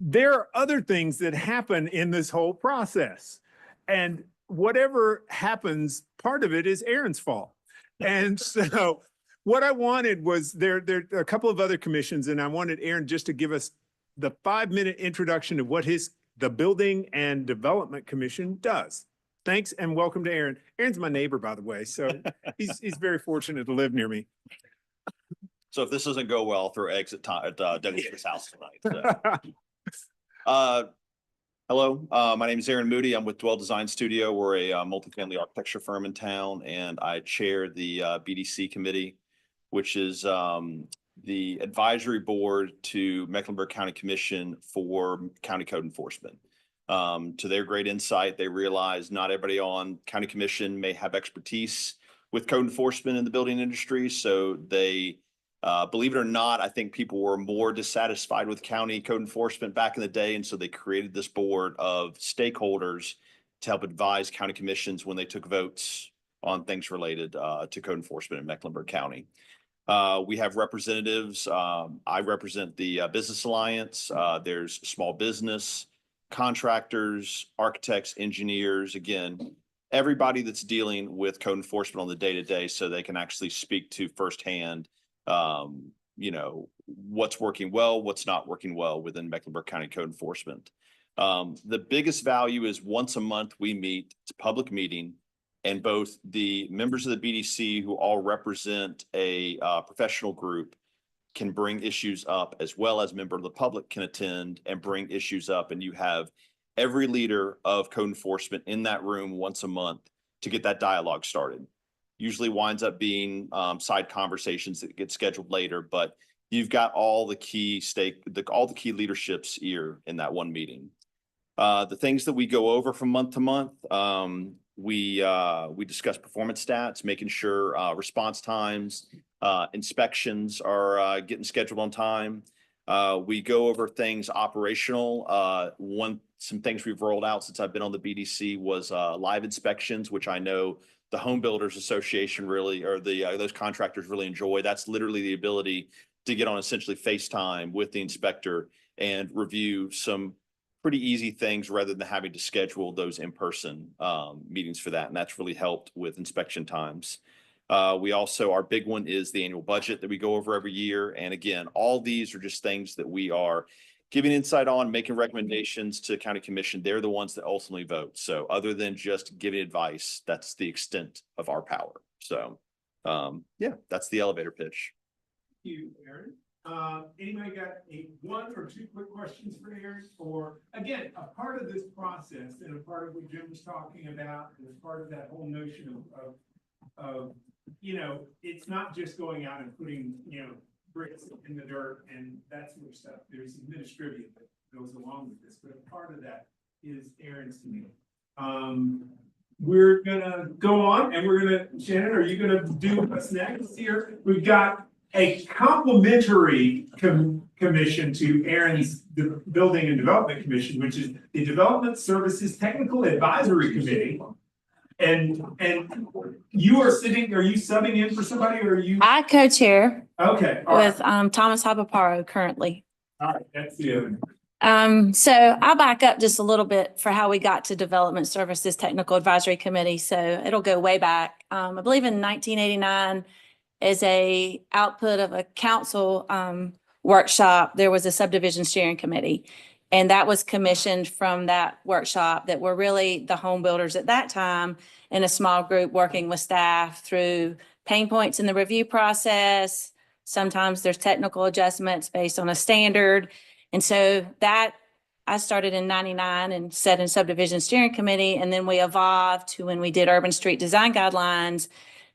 There are other things that happen in this whole process. And whatever happens, part of it is Aaron's fault. And so what I wanted was there are a couple of other commissions, and I wanted Aaron just to give us the 5-minute introduction of what the Building and Development Commission does. Thanks and welcome to Aaron. Aaron's my neighbor, by the way, so he's very fortunate to live near me. So if this doesn't go well, throw eggs at Dennis's house tonight. So. Hello, my name is Aaron Moody. I'm with Dwell Design Studio. We're a multifamily architecture firm in town, and I chair the BDC committee, which is the advisory board to Mecklenburg County Commission for county code enforcement. To their great insight, they realize not everybody on county commission may have expertise with code enforcement in the building industry. So they, believe it or not, I think people were more dissatisfied with county code enforcement back in the day. And so they created this board of stakeholders to help advise county commissions when they took votes on things related to code enforcement in Mecklenburg County. We have representatives. I represent the Business Alliance. There's small business, contractors, architects, engineers, again, everybody that's dealing with code enforcement on the day-to-day so they can actually speak to firsthand, what's working well, what's not working well within Mecklenburg County code enforcement. The biggest value is once a month we meet, it's a public meeting, and both the members of the BDC who all represent a professional group can bring issues up, as well as a member of the public can attend and bring issues up. And you have every leader of code enforcement in that room once a month to get that dialogue started. Usually winds up being side conversations that get scheduled later, but you've got all the key leaderships here in that one meeting. The things that we go over from month to month, we discuss performance stats, making sure response times, inspections are getting scheduled on time. We go over things operational. Some things we've rolled out since I've been on the BDC was live inspections, which I know the Home Builders Association really, or those contractors really enjoy. That's literally the ability to get on essentially FaceTime with the inspector and review some pretty easy things rather than having to schedule those in-person meetings for that. And that's really helped with inspection times. We also, our big one is the annual budget that we go over every year. And again, all these are just things that we are giving insight on, making recommendations to county commission. They're the ones that ultimately vote. So other than just giving advice, that's the extent of our power. So yeah, that's the elevator pitch. Thank you, Aaron. Anybody got one or two quick questions for Aaron? Or again, a part of this process and a part of what Jim was talking about, and a part of that whole notion of it's not just going out and putting, bricks in the dirt and that sort of stuff. There's administrative that goes along with this, but a part of that is Aaron's committee. We're gonna go on and Shannon, are you gonna do what's next here? We've got a complementary commission to Aaron's Building and Development Commission, which is the Development Services Technical Advisory Committee. And you are you subbing in for somebody or are you? I co-chair Okay, all right, with Thomas Habaparo currently. all right, that's the other. So I'll back up just a little bit for how we got to Development Services Technical Advisory Committee. So it'll go way back. I believe in 1989 as a output of a council workshop, there was a subdivision steering committee. And that was commissioned from that workshop that were really the home builders at that time in a small group working with staff through pain points in the review process. Sometimes there's technical adjustments based on a standard. And so that I started in 99 and sat in subdivision steering committee. And then we evolved to when we did urban street design guidelines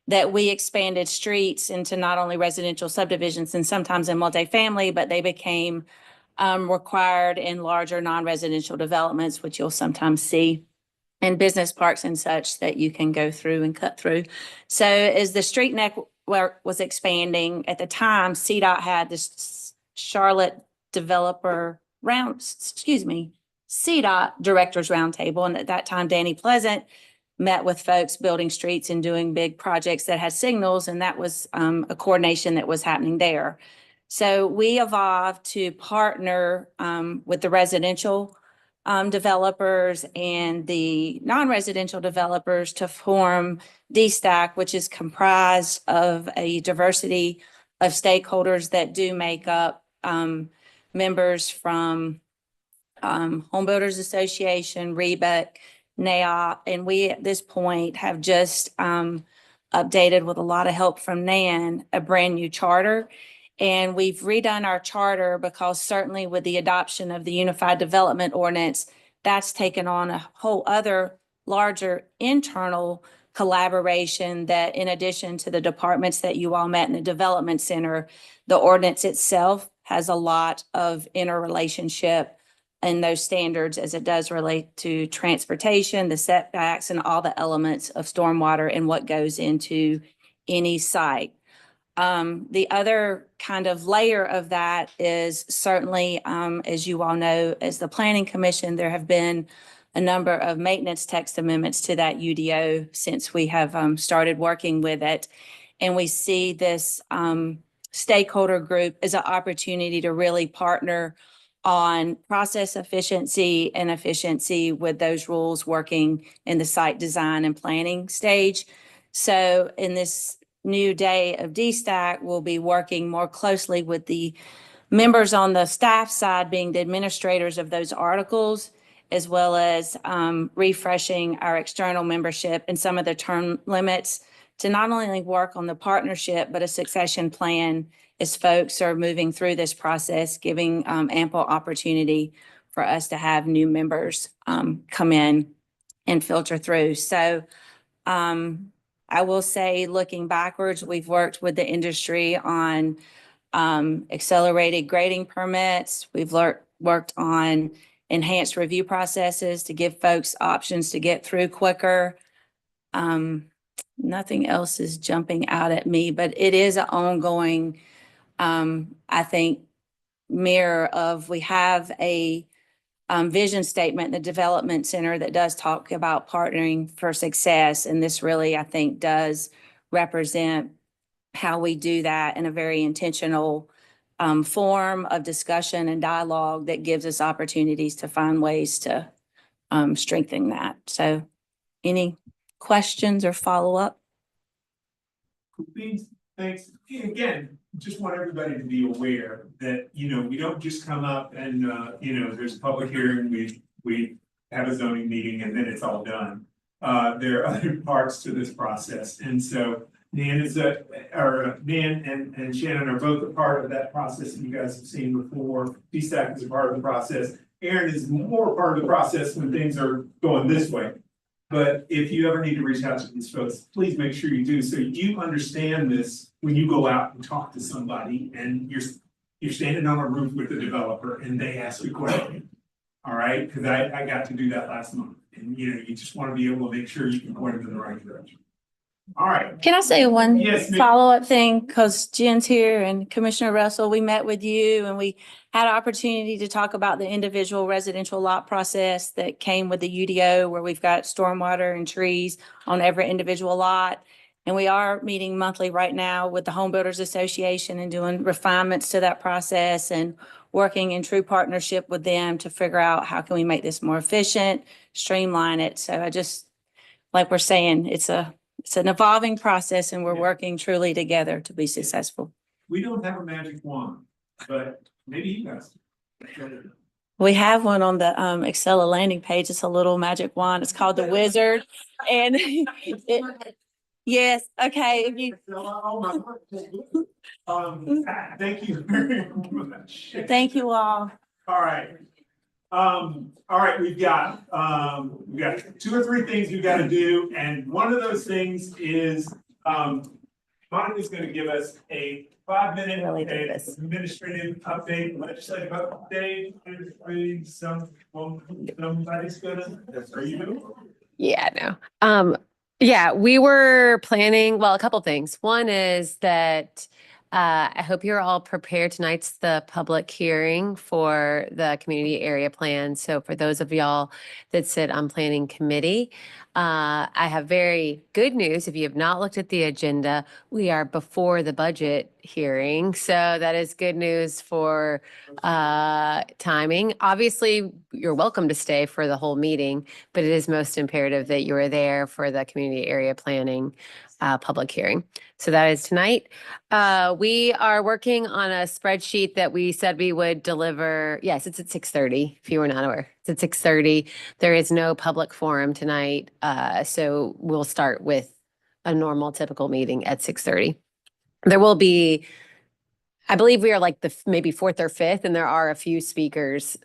that we expanded streets into not only residential subdivisions and sometimes in multifamily, but they became required in larger non-residential developments, which you'll sometimes see in business parks and such that you can go through and cut through. So as the street network was expanding at the time, CDOT had this Charlotte Developer CDOT Directors Roundtable. And at that time, Danny Pleasant met with folks building streets and doing big projects that had signals. And that was a coordination that was happening there. So we evolved to partner with the residential developers and the non-residential developers to form DSTAC, which is comprised of a diversity of stakeholders that do make up members from Home Builders Association, REBEC, NAIOP, and we at this point have just updated with a lot of help from NAN, a brand new charter. And we've redone our charter because certainly with the adoption of the Unified Development Ordinance, that's taken on a whole other larger internal collaboration that in addition to the departments that you all met in the Development Center, the ordinance itself has a lot of interrelationship in those standards as it does relate to transportation, the setbacks, and all the elements of stormwater and what goes into any site. The other kind of layer of that is certainly, as you all know, as the Planning Commission, there have been a number of maintenance text amendments to that UDO since we have started working with it. And we see this stakeholder group as an opportunity to really partner on process efficiency and efficiency with those rules working in the site design and planning stage. So in this new day of DSTAC, we'll be working more closely with the members on the staff side, being the administrators of those articles, as well as refreshing our external membership and some of the term limits to not only work on the partnership, but a succession plan as folks are moving through this process, giving ample opportunity for us to have new members come in and filter through. So I will say, looking backwards, we've worked with the industry on accelerated grading permits. We've worked on enhanced review processes to give folks options to get through quicker. Nothing else is jumping out at me, but it is an ongoing, I think, mirror of we have a vision statement in the Development Center that does talk about partnering for success. And this really, I think, does represent how we do that in a very intentional form of discussion and dialogue that gives us opportunities to find ways to strengthen that. So any questions or follow-up? Thanks. Again, just want everybody to be aware that, we don't just come up and, there's a public hearing, we have a zoning meeting and then it's all done. There are other parts to this process. And so Dan and Shannon are both a part of that process that you guys have seen before. DSTAC is a part of the process. Aaron is more part of the process when things are going this way. But if you ever need to reach out to these folks, please make sure you do, so you understand this when you go out and talk to somebody and you're standing on a roof with the developer and they ask a question. All right, because I got to do that last month, and you just want to be able to make sure you can point them in the right direction. All right. Can I say one Yes, ma'am. follow-up thing? Because Jen's here and Commissioner Russell, we met with you and we had an opportunity to talk about the individual residential lot process that came with the UDO, where we've got stormwater and trees on every individual lot. And we are meeting monthly right now with the Home Builders Association and doing refinements to that process and working in true partnership with them to figure out how can we make this more efficient, streamline it. So I just, like we're saying, it's an evolving process and we're working truly together to be successful. We don't have a magic wand, but maybe you guys. We have one on the Excel landing page. It's a little magic wand. It's called the Wizard. And yes, okay. If you, Thank you very much. thank you all. All right. All right, we've got 2 or 3 things we've got to do, and one of those things is, Monica's gonna give us a 5-minute Really do this. administrative update, legislative update. Somebody's gonna, are you? Yeah, no. Yeah, we were planning, well, a couple things. One is that I hope you're all prepared. Tonight's the public hearing for the community area plan. So for those of y'all that sit on planning committee, I have very good news. If you have not looked at the agenda, we are before the budget hearing. So that is good news for timing. Obviously, you're welcome to stay for the whole meeting, but it is most imperative that you are there for the community area planning public hearing. So that is tonight. We are working on a spreadsheet that we said we would deliver. Yes, it's at 6:30, if you were not aware. It's at 6:30. There is no public forum tonight. So we'll start with a normal typical meeting at 6:30. There will be, I believe we are like the maybe 4th or 5th, and there are a few speakers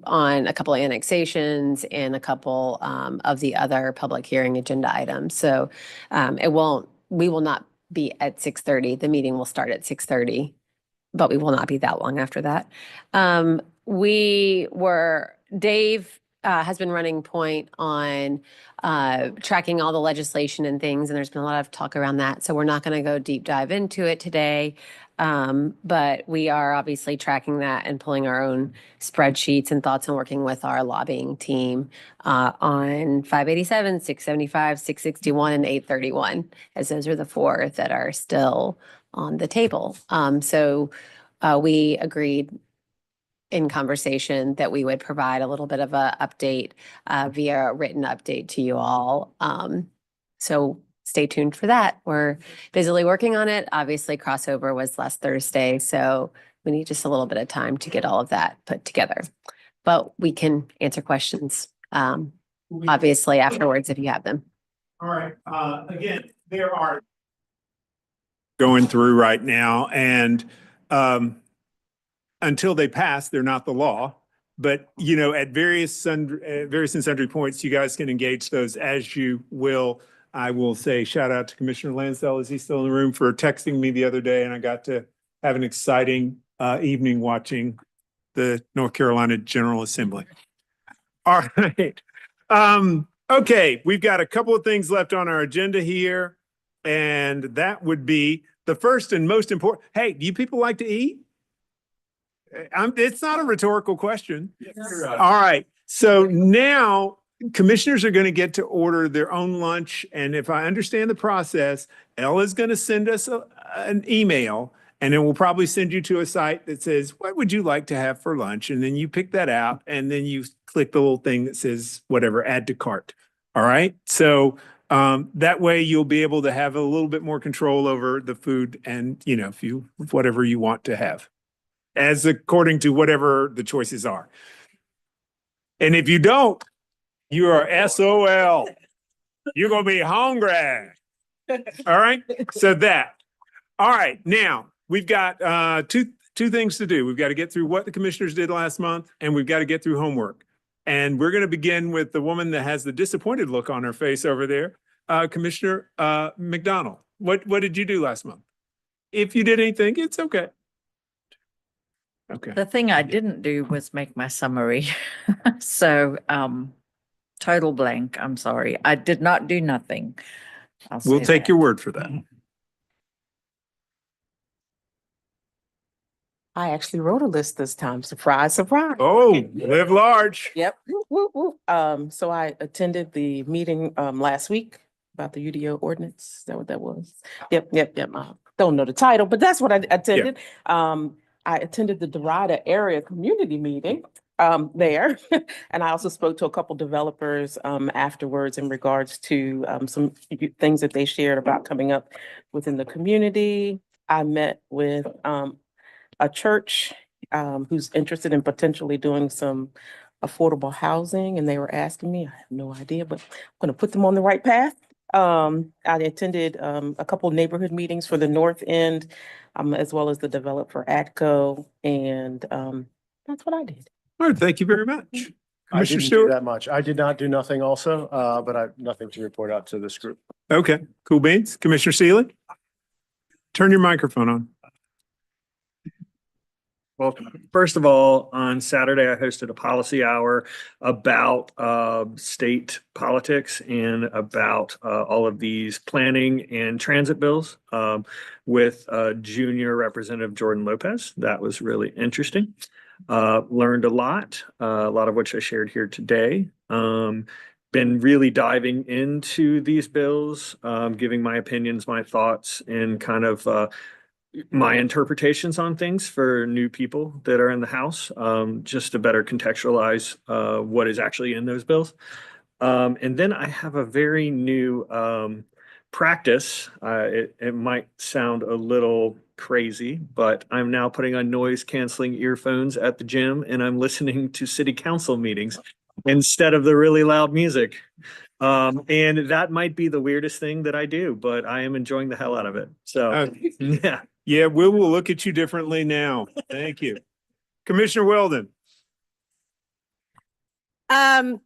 on a couple of annexations and a couple of the other public hearing agenda items. So we will not be at 6:30. The meeting will start at 6:30, but we will not be that long after that. Dave has been running point on tracking all the legislation and things, and there's been a lot of talk around that. So we're not going to go deep dive into it today. But we are obviously tracking that and pulling our own spreadsheets and thoughts and working with our lobbying team on 587, 675, 661, and 831, as those are the 4 that are still on the table. So we agreed in conversation that we would provide a little bit of a update via a written update to you all. So stay tuned for that. We're busily working on it. Obviously, crossover was last Thursday, so we need just a little bit of time to get all of that put together. But we can answer questions, obviously, afterwards if you have them. All right, again, there are going through right now, and until they pass, they're not the law. But, you know, at various and sundry points, you guys can engage those as you will. I will say shout out to Commissioner Lansdale, is he still in the room, for texting me the other day, and I got to have an exciting evening watching the North Carolina General Assembly. All right. Okay, we've got a couple of things left on our agenda here, and that would be the first and most important. Hey, do you people like to eat? It's not a rhetorical question. All right. So now commissioners are going to get to order their own lunch. And if I understand the process, Ella's going to send us an email, and then we'll probably send you to a site that says, what would you like to have for lunch? And then you pick that out, and then you click the little thing that says whatever, add to cart. All right. So that way you'll be able to have a little bit more control over the food and, you know, whatever you want to have, as according to whatever the choices are. And if you don't, you are SOL. You're going to be hungry. All right. So that. All right. Now we've got two things to do. We've got to get through what the commissioners did last month, and we've got to get through homework. And we're going to begin with the woman that has the disappointed look on her face over there, Commissioner McDonald. What did you do last month? If you did anything, it's okay. Okay. The thing I didn't do was make my summary. So, total blank, I'm sorry. I did not do nothing. I'll We'll say take that. your word for that. I actually wrote a list this time. Surprise, surprise. Oh, live large. Yep. Whoop, whoop, whoop. So I attended the meeting last week about the UDO ordinance. Is that what that was? Yep. Don't know the title, but that's what I attended. I attended the Derrida area community meeting there. And I also spoke to a couple developers afterwards in regards to some things that they shared about coming up within the community. I met with a church who's interested in potentially doing some affordable housing, and they were asking me, I have no idea, but I'm gonna put them on the right path. I attended a couple neighborhood meetings for the North End, as well as the developer ATCO, and that's what I did. All right, thank you very much. I Commissioner didn't do Stewart? that much. I did not do nothing also, but I have nothing to report out to this group. Okay, cool beans. Commissioner Sealy? Turn your microphone on. Well, first of all, on Saturday, I hosted a policy hour about state politics and about all of these planning and transit bills with Junior Representative Jordan Lopez. That was really interesting. Learned a lot of which I shared here today. Been really diving into these bills, giving my opinions, my thoughts, and kind of my interpretations on things for new people that are in the House, just to better contextualize what is actually in those bills. And then I have a very new practice. It might sound a little crazy, but I'm now putting on noise canceling earphones at the gym, and I'm listening to city council meetings instead of the really loud music. And that might be the weirdest thing that I do, but I am enjoying the hell out of it. So, yeah. Yeah, we will look at you differently now. Thank you. Commissioner Weldon?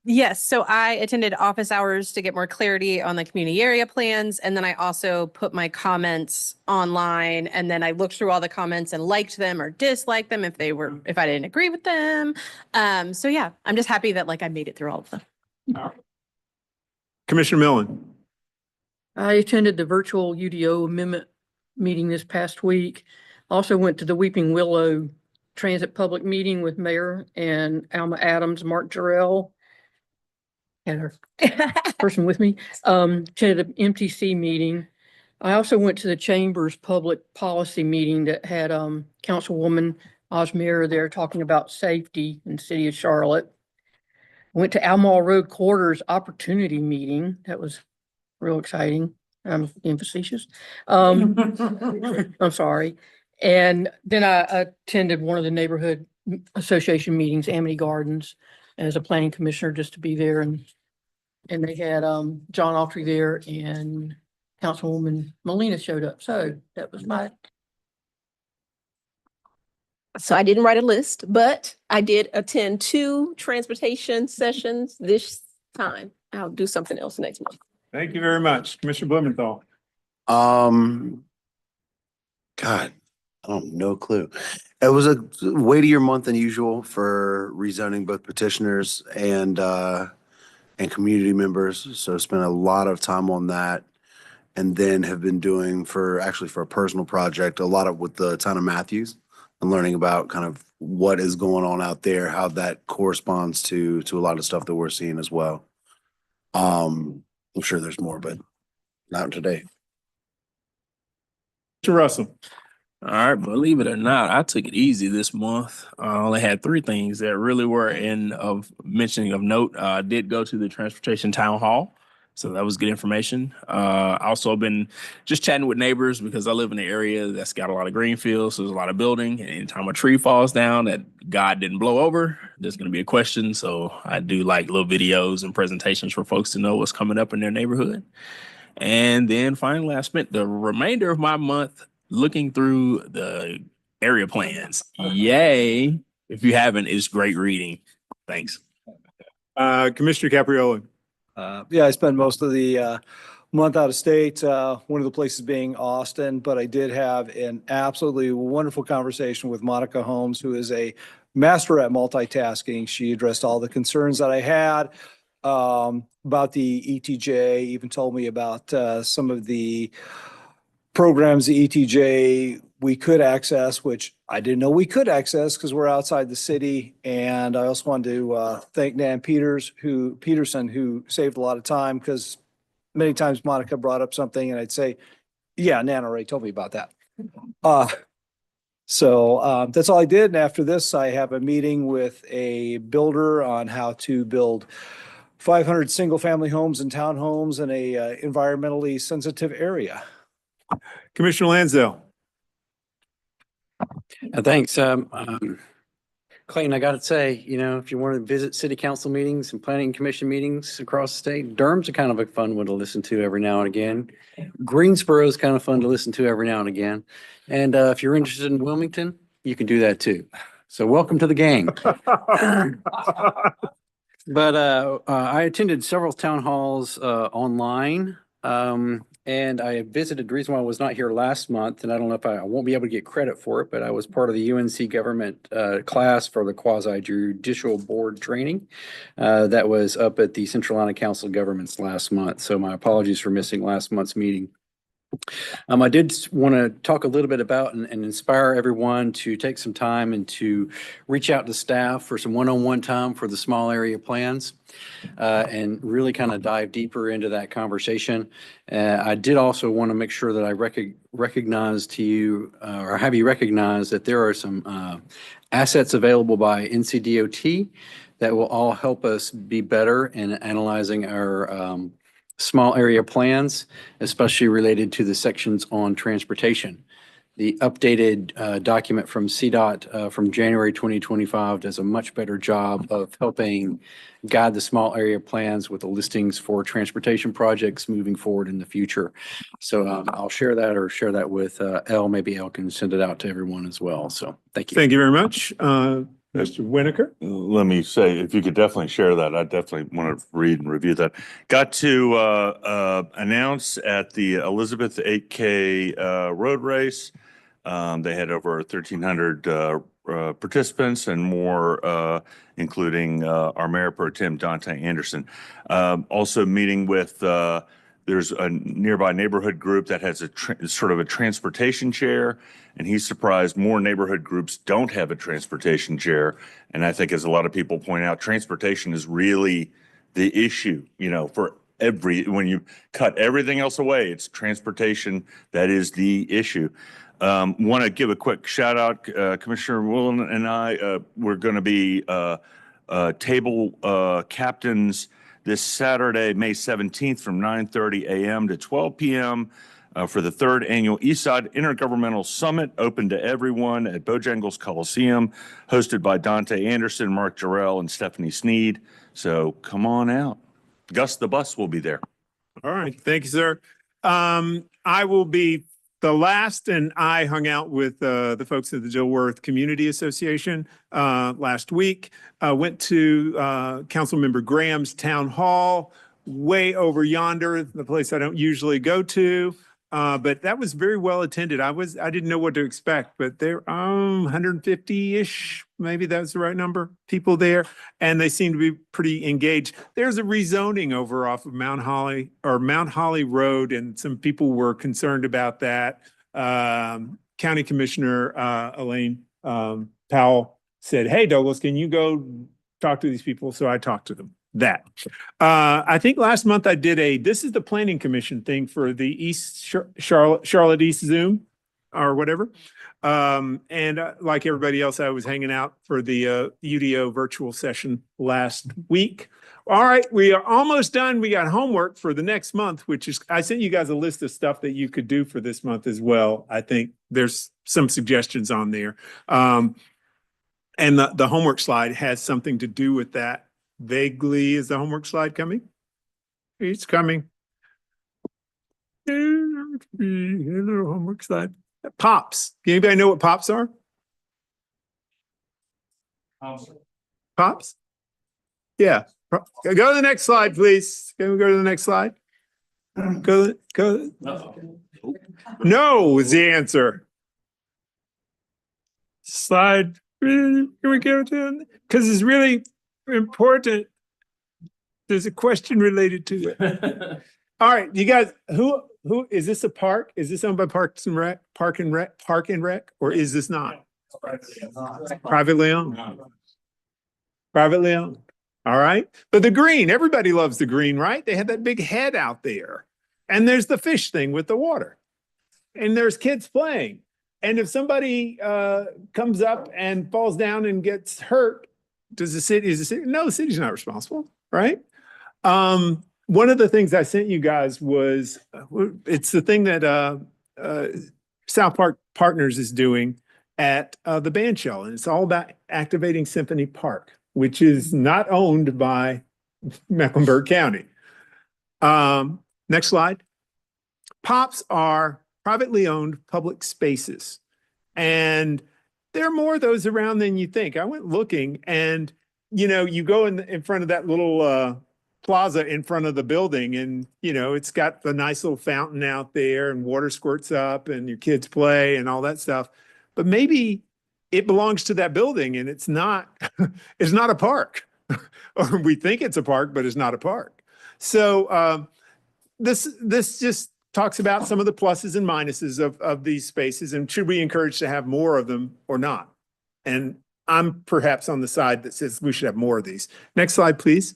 Yes, so I attended office hours to get more clarity on the community area plans. And then I also put my comments online, and then I looked through all the comments and liked them or disliked them if I didn't agree with them. So yeah, I'm just happy that I made it through all of them. Commissioner Millen? I attended the virtual UDO amendment meeting this past week. Also went to the Weeping Willow Transit Public Meeting with Mayor and Alma Adams, Mark Jarrell, and her person with me. Attended an MTC meeting. I also went to the Chamber's Public Policy meeting that had Councilwoman Osmeyer there talking about safety in the city of Charlotte. Went to Almall Road Quarters Opportunity Meeting. That was real exciting. I'm being facetious. I'm sorry. And then I attended one of the neighborhood association meetings, Amity Gardens, as a planning commissioner, just to be there. And they had John Autry there, and Councilwoman Molina showed up. So that was my. So I didn't write a list, but I did attend 2 transportation sessions this time. I'll do something else next month. Thank you very much. Commissioner Blumenthal? God, I don't no clue. It was a weightier month than usual for rezoning both petitioners and community members. So spent a lot of time on that, and then have been doing for a personal project a lot of with the town of Matthews and learning about kind of what is going on out there, how that corresponds to a lot of stuff that we're seeing as well. I'm sure there's more, but not today. Mr. Russell? All right, believe it or not, I took it easy this month. I only had 3 things that really were of mentioning of note. I did go to the transportation town hall, so that was good information. Also been just chatting with neighbors because I live in an area that's got a lot of green fields, so there's a lot of building. And anytime a tree falls down that God didn't blow over, there's going to be a question. So I do like little videos and presentations for folks to know what's coming up in their neighborhood. And then finally, I spent the remainder of my month looking through the area plans. Yay. If you haven't, it's great reading. Thanks. Commissioner Caprioli? Yeah, I spent most of the month out of state, one of the places being Austin, but I did have an absolutely wonderful conversation with Monica Holmes, who is a master at multitasking. She addressed all the concerns that I had. about the ETJ, even told me about some of the programs the ETJ we could access, which I didn't know we could access because we're outside the city. And I also wanted to thank Nan Peterson, who saved a lot of time, because many times Monica brought up something and I'd say, yeah, Nan already told me about that. So that's all I did. And after this, I have a meeting with a builder on how to build 500 single-family homes and townhomes in a environmentally sensitive area. Commissioner Lansdale. Thanks. Clayton, I gotta say, you know, if you want to visit city council meetings and planning commission meetings across the state, Durham's a kind of a fun one to listen to every now and again. Greensboro is kind of fun to listen to every now and again. And if you're interested in Wilmington, you can do that too. So welcome to the gang. But I attended several town halls online. And I visited, the reason why I was not here last month, and I don't know if I won't be able to get credit for it, but I was part of the UNC government class for the quasi judicial board training that was up at the Central Carolina Council of Governments last month. So my apologies for missing last month's meeting. I did want to talk a little bit about and inspire everyone to take some time and to reach out to staff for some one-on-one time for the small area plans and really kind of dive deeper into that conversation. I did also want to make sure that I recognize to you or have you recognize that there are some assets available by NCDOT that will all help us be better in analyzing our small area plans, especially related to the sections on transportation. The updated document from CDOT from January 2025 does a much better job of helping guide the small area plans with the listings for transportation projects moving forward in the future. So I'll share that with Elle. Maybe Elle can send it out to everyone as well. So thank you. Thank you very much. Mr. Winokur? Let me say, if you could definitely share that, I definitely want to read and review that. Got to announce at the Elizabeth 8K road race. They had over 1,300 participants and more, including our Mayor Pro Tem, Dante Anderson. Also meeting with, there's a nearby neighborhood group that has sort of a transportation chair, and he's surprised more neighborhood groups don't have a transportation chair. And I think, as a lot of people point out, transportation is really the issue, you know, for when you cut everything else away, it's transportation that is the issue. Want to give a quick shout out, Commissioner Woolen and I, we're going to be table captains this Saturday, May 17th from 9:30 a.m. to 12 p.m. For the 3rd annual Eastside Intergovernmental Summit, open to everyone at Bojangles Coliseum, hosted by Dante Anderson, Mark Jarrell, and Stephanie Sneed. So come on out. Gus the Bus will be there. All right. Thank you, sir. I will be the last, and I hung out with the folks at the Dilworth Community Association last week. Went to Councilmember Graham's town hall, way over yonder, the place I don't usually go to. But that was very well attended. I didn't know what to expect, but there are 150-ish, maybe that's the right number, people there, and they seem to be pretty engaged. There's a rezoning over off of Mount Holly Road, and some people were concerned about that. County Commissioner Elaine Powell said, "Hey, Douglas, can you go talk to these people?" So I talked to them. I think last month I did this is the Planning Commission thing for the East Charlotte East Zoom or whatever. And like everybody else, I was hanging out for the UDO virtual session last week. All right, we are almost done. We got homework for the next month, which is, I sent you guys a list of stuff that you could do for this month as well. I think there's some suggestions on there. And the homework slide has something to do with that. Vaguely, is the homework slide coming? It's coming. Little homework slide. Pops. Anybody know what pops are? Pops? Yeah. Go to the next slide, please. Can we go to the next slide? Go. No is the answer. Slide. Can we go to? Because it's really important. There's a question related to it. All right, you guys, who, is this a park? Is this owned by Parks and Rec, Park and Rec, or is this not? Privately owned? Privately owned. All right. But the green, everybody loves the green, right? They have that big head out there. And there's the fish thing with the water. And there's kids playing. And if somebody comes up and falls down and gets hurt, is the city, no, the city's not responsible, right? One of the things I sent you guys was, it's the thing that South Park Partners is doing at the band shell. And it's all about activating Symphony Park, which is not owned by Mecklenburg County. Next slide. POPs are privately owned public spaces. And there are more of those around than you think. I went looking and, you know, you go in front of that little plaza in front of the building and, you know, it's got the nice little fountain out there and water squirts up and your kids play and all that stuff. But maybe it belongs to that building and it's not, it's not a park. Or we think it's a park, but it's not a park. So this just talks about some of the pluses and minuses of these spaces and should we encourage to have more of them or not? And I'm perhaps on the side that says we should have more of these. Next slide, please.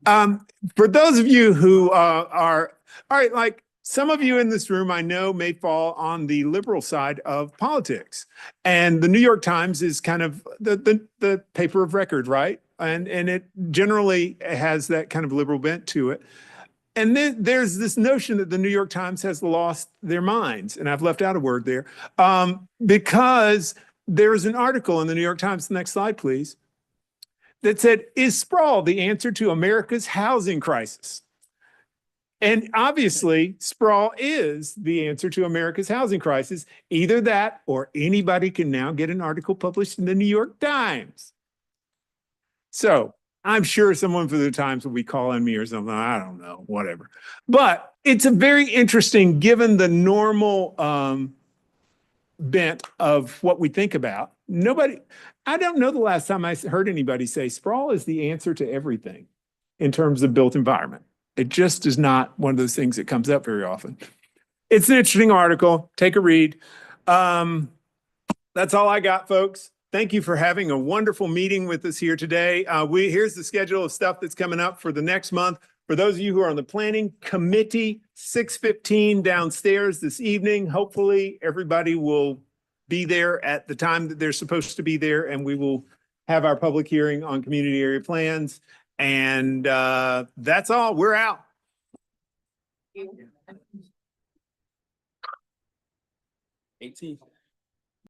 For those of you who are, all right, like some of you in this room I know may fall on the liberal side of politics. And the New York Times is kind of the paper of record, right? And it generally has that kind of liberal bent to it. And then there's this notion that the New York Times has lost their minds. And I've left out a word there because there is an article in the New York Times, next slide, please, that said, is sprawl the answer to America's housing crisis? And obviously, sprawl is the answer to America's housing crisis. Either that or anybody can now get an article published in the New York Times. So I'm sure someone for the Times will be calling me or something. I don't know, whatever. But it's a very interesting, given the normal bent of what we think about. I don't know the last time I heard anybody say sprawl is the answer to everything in terms of built environment. It just is not one of those things that comes up very often. It's an interesting article. Take a read. That's all I got, folks. Thank you for having a wonderful meeting with us here today. Here's the schedule of stuff that's coming up for the next month. For those of you who are on the planning committee, 6:15 downstairs this evening. Hopefully everybody will be there at the time that they're supposed to be there, and we will have our public hearing on community area plans. And that's all. We're out. 18.